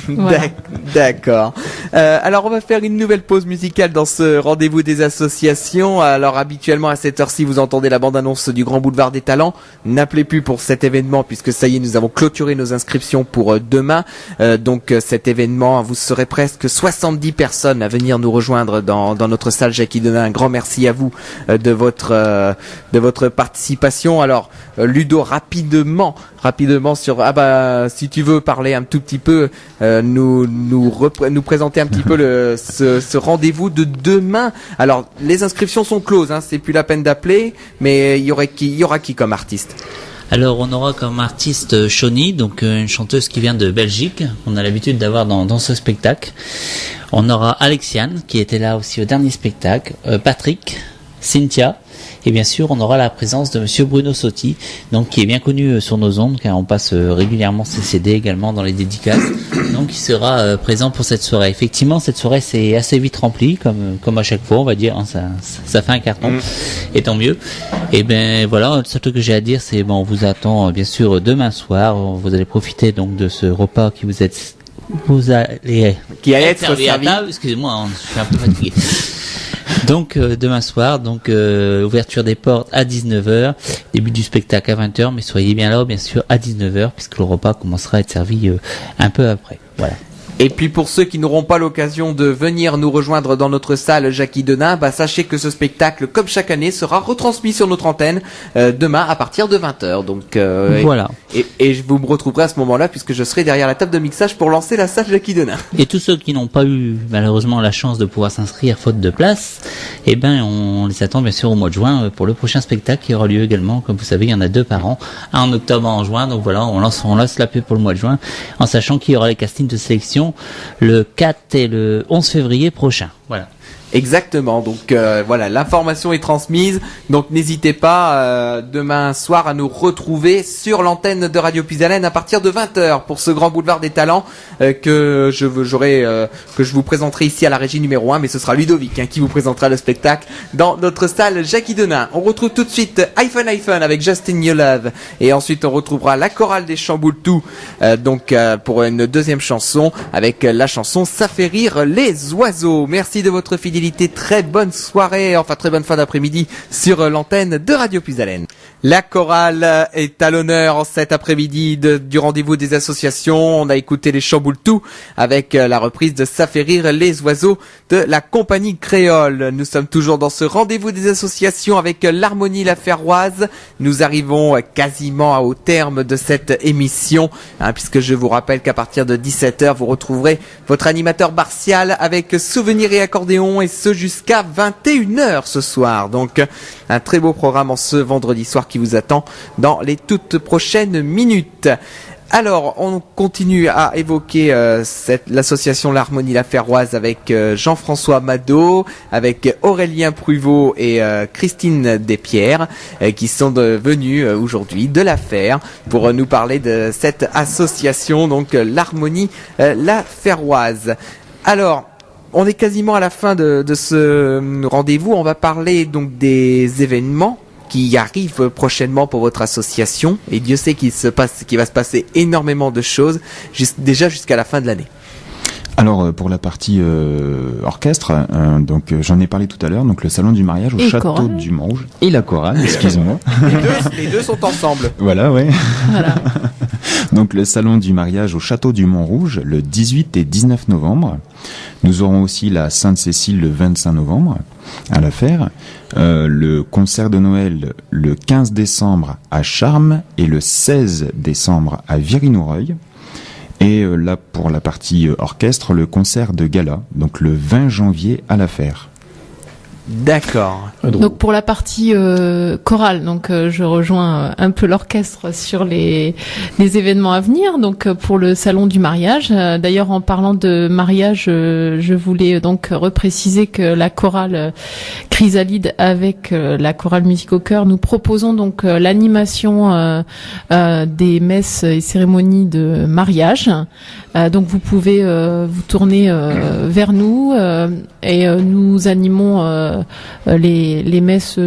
Voilà. D'accord. Alors on va faire une nouvelle pause musicale dans ce rendez-vous des associations. Alors habituellement à cette heure-ci, vous entendez la bande-annonce du Grand Boulevard des Talents. N'appelez plus pour cet événement puisque ça y est, nous avons clôturé nos inscriptions pour demain. Donc cet événement, vous serez presque 70 personnes à venir nous rejoindre dans notre salle Jackie Denain. Un grand merci à vous de votre participation. Alors Ludo, rapidement sur si tu veux parler un tout petit peu, nous présenter un petit peu ce rendez-vous de demain. Alors les inscriptions sont closes, c'est plus la peine d'appeler, mais il y aura qui comme artiste? Alors on aura comme artiste Shoni, donc une chanteuse qui vient de Belgique, on a l'habitude d'avoir dans ce spectacle. On aura Alexiane qui était là aussi au dernier spectacle, Patrick, Cynthia, et bien sûr on aura la présence de monsieur Bruno Sotti, donc qui est bien connu sur nos ondes car on passe régulièrement ses CD également dans les dédicaces, donc il sera présent pour cette soirée. Effectivement cette soirée c'est assez vite rempli comme à chaque fois on va dire, ça fait un carton et tant mieux. Et ben voilà, le seul truc que j'ai à dire c'est on vous attend bien sûr demain soir, vous allez profiter donc de ce repas qui vous allez être servi à table. Excusez-moi, je suis un peu fatigué. Donc demain soir, ouverture des portes à 19h, début du spectacle à 20h, mais soyez bien là bien sûr à 19h puisque le repas commencera à être servi un peu après. Voilà. Et puis pour ceux qui n'auront pas l'occasion de venir nous rejoindre dans notre salle Jackie Denain, sachez que ce spectacle, comme chaque année, sera retransmis sur notre antenne demain à partir de 20h. Donc voilà. Et vous me retrouverez à ce moment-là puisque je serai derrière la table de mixage pour lancer la salle Jackie Denain. Et tous ceux qui n'ont pas eu malheureusement la chance de pouvoir s'inscrire faute de place, on les attend bien sûr au mois de juin pour le prochain spectacle qui aura lieu également. Comme vous savez, il y en a 2 par an, un en octobre, un en juin. Donc voilà, on lance la pub pour le mois de juin, en sachant qu'il y aura les castings de sélection le 4 et le 11 février prochain. Voilà. Exactement, donc voilà, l'information est transmise, donc n'hésitez pas demain soir à nous retrouver sur l'antenne de Radio Puisalène à partir de 20h pour ce Grand Boulevard des Talents que je vous présenterai ici à la régie numéro 1, mais ce sera Ludovic qui vous présentera le spectacle dans notre salle Jackie Denain. On retrouve tout de suite iPhone avec Justin Your Love, et ensuite on retrouvera la chorale des Chamboultou pour une deuxième chanson avec la chanson Ça fait rire les oiseaux. Merci de votre fidélité. Très bonne soirée, très bonne fin d'après-midi sur l'antenne de Radio Puisalène. La chorale est à l'honneur cet après-midi du rendez-vous des associations. On a écouté les Chamboultou avec la reprise de Ça fait rire les oiseaux de la compagnie créole. Nous sommes toujours dans ce rendez-vous des associations avec l'Harmonie La Ferroise. Nous arrivons quasiment au terme de cette émission, puisque je vous rappelle qu'à partir de 17h, vous retrouverez votre animateur Martial avec souvenirs et accordéon, et ce jusqu'à 21h ce soir. Donc un très beau programme en ce vendredi soir qui vous attend dans les toutes prochaines minutes. Alors, on continue à évoquer l'association L'Harmonie La Ferroise avec Jean-François Mado, avec Aurélien Pruvot et Christine Despierres, qui sont venus aujourd'hui de La Fer pour nous parler de cette association, donc L'Harmonie La Ferroise. Alors, on est quasiment à la fin de ce rendez-vous. On va parler donc des événements qui arrivent prochainement pour votre association. Et Dieu sait qu'il va se passer énormément de choses, déjà jusqu'à la fin de l'année. Alors pour la partie orchestre, donc j'en ai parlé tout à l'heure, donc le salon du mariage au château du Montrouge et la chorale, excusez-moi. Les deux sont ensemble. Voilà, ouais. Voilà. Donc le salon du mariage au château du Montrouge le 18 et 19 novembre. Nous aurons aussi la Sainte-Cécile le 25 novembre à La Fer. Le concert de Noël le 15 décembre à Charmes et le 16 décembre à Viry-Noureuil. Et là, pour la partie orchestre, le concert de gala, donc le 20 janvier à La Fer. D'accord. Donc pour la partie chorale, donc je rejoins un peu l'orchestre sur les événements à venir. Donc pour le salon du mariage, d'ailleurs en parlant de mariage, je voulais donc repréciser que la chorale Chrysalide avec la chorale musique au cœur, nous proposons donc l'animation des messes et cérémonies de mariage. Donc vous pouvez vous tourner vers nous et nous animons les messes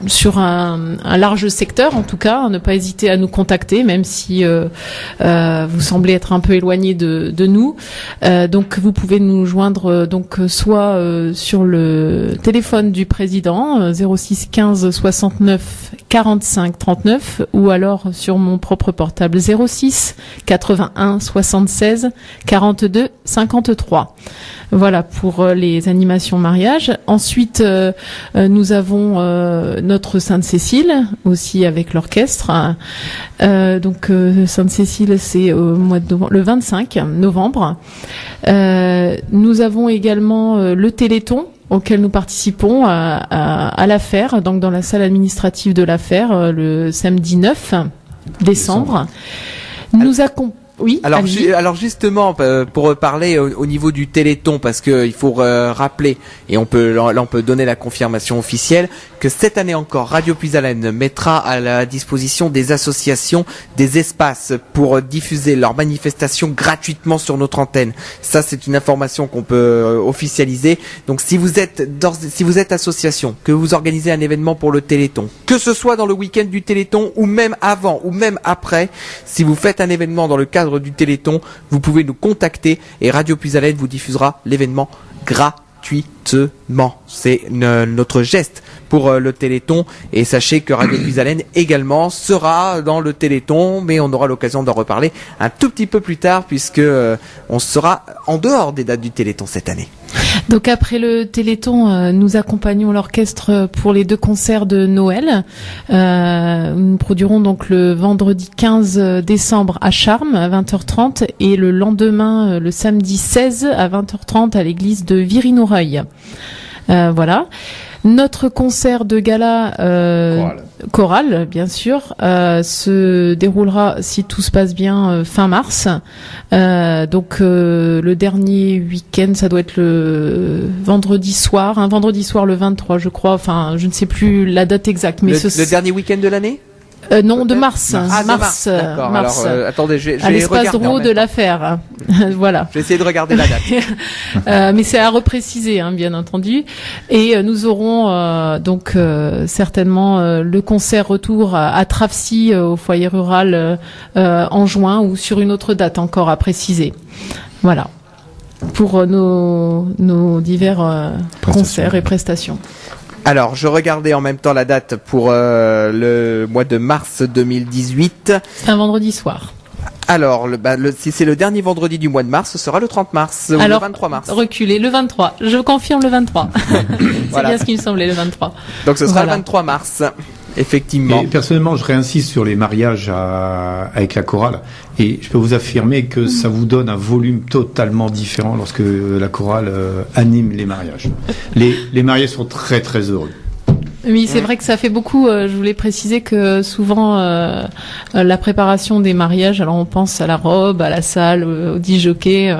sur un large secteur, en tout cas. Ne pas hésiter à nous contacter, même si vous semblez être un peu éloigné de nous. Donc vous pouvez nous joindre donc soit sur le téléphone du président 06 15 69 45 39 ou alors sur mon propre portable 06 81 76 42 53. Voilà pour les animations mariage. Ensuite, nous avons notre Sainte-Cécile aussi avec l'orchestre. Donc Sainte-Cécile, c'est au mois de novembre, le 25 novembre. Nous avons également le Téléthon auquel nous participons à La Fer, donc dans la salle administrative de La Fer, le samedi 9 décembre. Nous accompagnons. Oui. Alors justement, pour parler au niveau du Téléthon, parce que il faut rappeler, et on peut donner la confirmation officielle, que cette année encore, Radio Puisalène mettra à la disposition des associations des espaces pour diffuser leurs manifestations gratuitement sur notre antenne. Ça, c'est une information qu'on peut officialiser. Donc, si vous êtes association, que vous organisez un événement pour le Téléthon, que ce soit dans le week-end du Téléthon ou même avant ou même après, si vous faites un événement dans le cadre du Téléthon, vous pouvez nous contacter et Radio Puisalène vous diffusera l'événement gratuitement. C'est notre geste pour le Téléthon, et sachez que Radio Puisalène également sera dans le Téléthon, mais on aura l'occasion d'en reparler un tout petit peu plus tard puisque on sera en dehors des dates du Téléthon cette année. Donc après le Téléthon, nous accompagnons l'orchestre pour les 2 concerts de Noël. Nous produirons donc le vendredi 15 décembre à Charmes à 20h30 et le lendemain, le samedi 16 à 20h30 à l'église de Viry-Noureuil. Voilà. Notre concert de gala chorale, bien sûr, se déroulera, si tout se passe bien, fin mars. Donc le dernier week-end, ça doit être le vendredi soir le 23, je crois. Enfin, je ne sais plus la date exacte, mais le dernier week-end de l'année. Non, de mars. Mars. D'accord. Mars. Alors, attendez, je vais à l'espace regarder. Dro de La Fer. Voilà. Je vais essayer de regarder la date. Mais c'est à repréciser, hein, bien entendu. Et nous aurons donc certainement le concert retour à Travcy au foyer rural en juin ou sur une autre date encore à préciser. Voilà. Pour nos divers concerts et prestations. Alors, je regardais en même temps la date pour le mois de mars 2018. C'est un vendredi soir. Alors, si c'est le dernier vendredi du mois de mars, ce sera le 30 mars ou le 23 mars. Reculé, le 23. Je confirme le 23. Voilà. C'est bien ce qui me semblait, le 23. Donc ce sera le 23 mars. Effectivement. Et personnellement, je réinsiste sur les mariages avec la chorale. Et je peux vous affirmer que ça vous donne un volume totalement différent lorsque la chorale anime les mariages. Les mariés sont très très heureux. Oui, c'est vrai que ça fait beaucoup. Je voulais préciser que souvent la préparation des mariages, alors on pense à la robe, à la salle, au disjockey,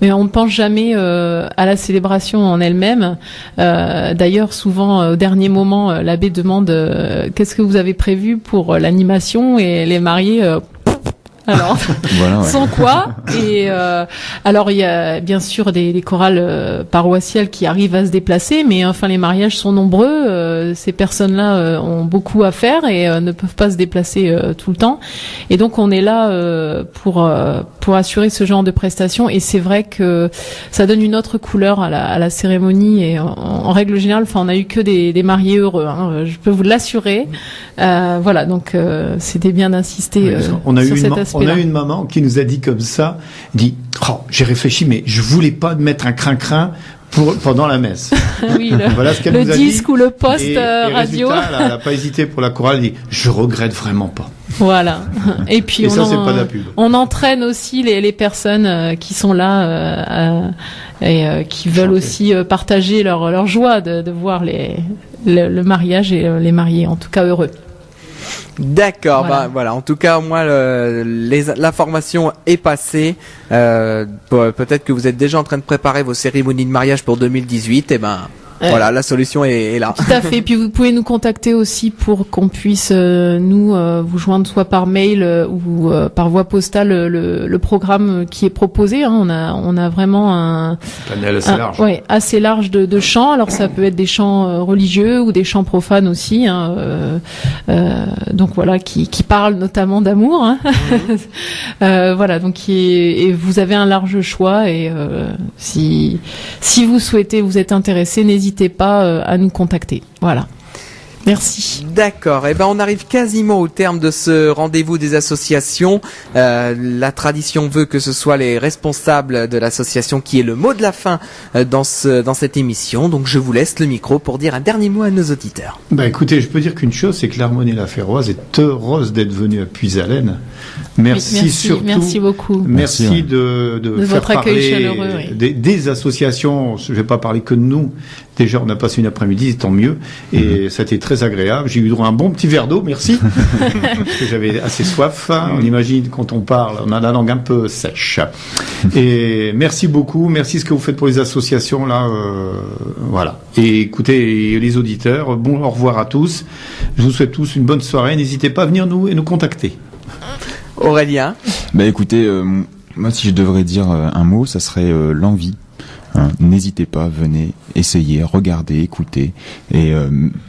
mais on ne pense jamais à la célébration en elle-même. D'ailleurs, souvent au dernier moment, l'abbé demande qu'est-ce que vous avez prévu pour l'animation, et les mariés alors, Voilà, ouais. sans quoi. Et alors il y a bien sûr des chorales paroissiales qui arrivent à se déplacer, mais enfin les mariages sont nombreux. Ces personnes-là ont beaucoup à faire et ne peuvent pas se déplacer tout le temps. Et donc on est là pour assurer ce genre de prestations. Et c'est vrai que ça donne une autre couleur à la cérémonie. Et en règle générale, enfin on a eu que des mariés heureux. Hein, je peux vous l'assurer. Voilà, donc c'était bien d'insister sur cet aspect. On a eu une maman qui nous a dit comme ça, dit j'ai réfléchi, mais je voulais pas mettre un crin-crin pendant la messe. Oui, voilà ce qu'elle le nous a disque dit. ou le poste et radio. Résultat, elle n'a pas hésité pour la chorale, elle dit je regrette vraiment pas. Voilà. Et puis et ça, c'est pas de la pub. On entraîne aussi les personnes qui sont là et qui veulent aussi partager leur joie de voir le mariage et les mariés, en tout cas heureux. D'accord, Voilà. voilà. En tout cas, au moins l'information est passée. Peut-être que vous êtes déjà en train de préparer vos cérémonies de mariage pour 2018. Et voilà, la solution est là. Tout à fait. Puis vous pouvez nous contacter aussi pour qu'on puisse vous joindre soit par mail ou par voie postale le programme qui est proposé. Hein. On a vraiment un panel assez large. Ouais, assez large de chants. Alors ça peut être des chants religieux ou des chants profanes aussi. Hein. Donc voilà, qui parlent notamment d'amour. Hein. Voilà. Donc et vous avez un large choix et si vous souhaitez, vous êtes intéressé, n'hésitez pas à nous contacter. Voilà. Merci. D'accord. On arrive quasiment au terme de ce rendez-vous des associations. La tradition veut que ce soit les responsables de l'association qui aient le mot de la fin dans cette émission. Donc je vous laisse le micro pour dire un dernier mot à nos auditeurs. Écoutez, je peux dire qu'une chose, c'est que l'Harmonie La Ferroise est heureuse d'être venue à Puisalène. Merci surtout. Merci beaucoup. Merci de faire votre accueil parler chaleureux, oui. des associations. Je vais pas parler que de nous. Déjà, on a passé une après-midi, tant mieux. Et ça a été très agréable. J'ai eu droit à un bon petit verre d'eau, merci. Parce que j'avais assez soif. On imagine, quand on parle, on a la langue un peu sèche. Et merci beaucoup. Merci ce que vous faites pour les associations, là. Voilà. Et écoutez, les auditeurs, au revoir à tous. Je vous souhaite tous une bonne soirée. N'hésitez pas à venir nous contacter. Aurélien. Écoutez, moi, si je devrais dire un mot, ça serait l'envie. N'hésitez pas, venez, essayez, regardez, écoutez, et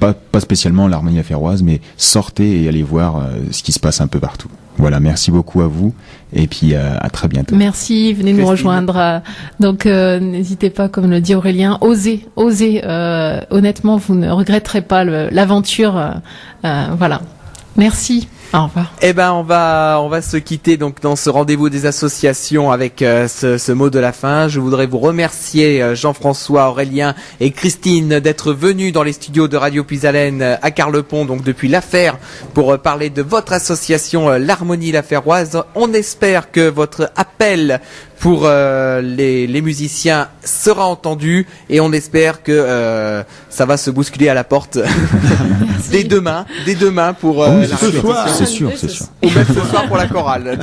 pas spécialement l'Harmonie La Ferroise, mais sortez et allez voir ce qui se passe un peu partout. Voilà, merci beaucoup à vous, et puis à très bientôt. Merci, venez nous rejoindre. Donc n'hésitez pas, comme le dit Aurélien, osez. Honnêtement, vous ne regretterez pas l'aventure. Voilà. Merci. Au revoir. On va se quitter donc dans ce rendez-vous des associations avec ce mot de la fin. Je voudrais vous remercier Jean-François, Aurélien et Christine d'être venus dans les studios de Radio Puisalène à Carlepont, donc depuis l'affaire, pour parler de votre association l'Harmonie La Ferroise. On espère que votre appel pour les musiciens sera entendu et on espère que ça va se bousculer à la porte dès demain pour ce soir. C'est sûr. Ou même ce soir pour la chorale.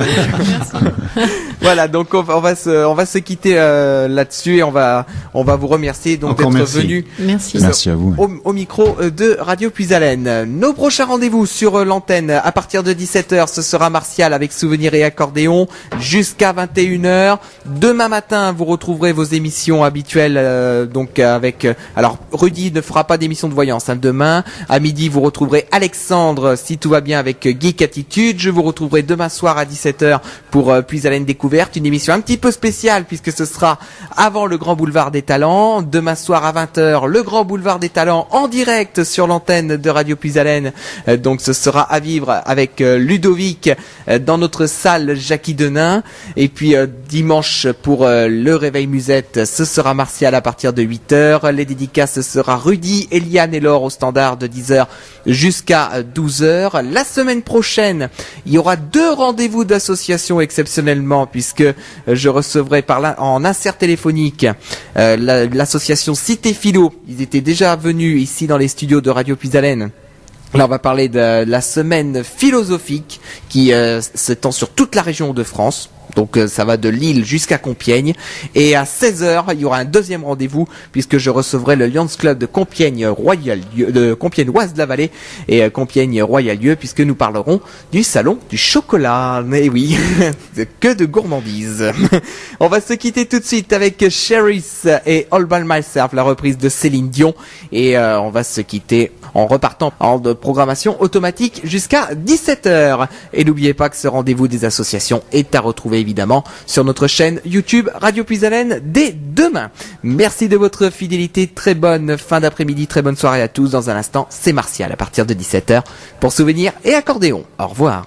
Voilà, donc on va se quitter là-dessus et on va vous remercier donc d'être venu. Merci à vous. Au micro de Radio Puisalène. Nos prochains rendez-vous sur l'antenne à partir de 17h, ce sera Martial avec Souvenirs et Accordéon jusqu'à 21h. Demain matin, vous retrouverez vos émissions habituelles donc avec alors Rudy ne fera pas d'émission de voyance demain. À midi, vous retrouverez Alexandre si tout va bien avec Geek Attitude. Je vous retrouverai demain soir à 17h pour Puisalène Découverte, une émission un petit peu spéciale puisque ce sera avant le Grand Boulevard des Talents. Demain soir à 20h, le Grand Boulevard des Talents en direct sur l'antenne de Radio Puisalène. Donc ce sera à vivre avec Ludovic dans notre salle Jackie Denain. Et puis dimanche pour le Réveil Musette, ce sera Martial à partir de 8h. Les dédicaces, ce sera Rudy, Eliane et Laure au standard de 10h jusqu'à 12h. La semaine prochaine, prochaine, il y aura 2 rendez-vous d'associations exceptionnellement, puisque je recevrai en insert téléphonique l'association Cité Philo. Ils étaient déjà venus ici dans les studios de Radio Puisalène. Là, on va parler de la semaine philosophique qui s'étend sur toute la région de France. Donc ça va de Lille jusqu'à Compiègne. Et à 16h, il y aura un deuxième rendez-vous puisque je recevrai le Lions Club de Compiègne de Compiègne-Oise de la Vallée et Compiègne Royal-Lieu, puisque nous parlerons du salon du chocolat. Mais oui, que de gourmandise. On va se quitter tout de suite avec Cheris et All By Myself, la reprise de Céline Dion. Et on va se quitter en repartant en programmation automatique jusqu'à 17h. Et n'oubliez pas que ce rendez-vous des associations est à retrouver évidemment sur notre chaîne YouTube Radio Puisalène dès demain. Merci de votre fidélité, très bonne fin d'après-midi, très bonne soirée à tous. Dans un instant, c'est Martial à partir de 17h pour Souvenirs et Accordéon. Au revoir.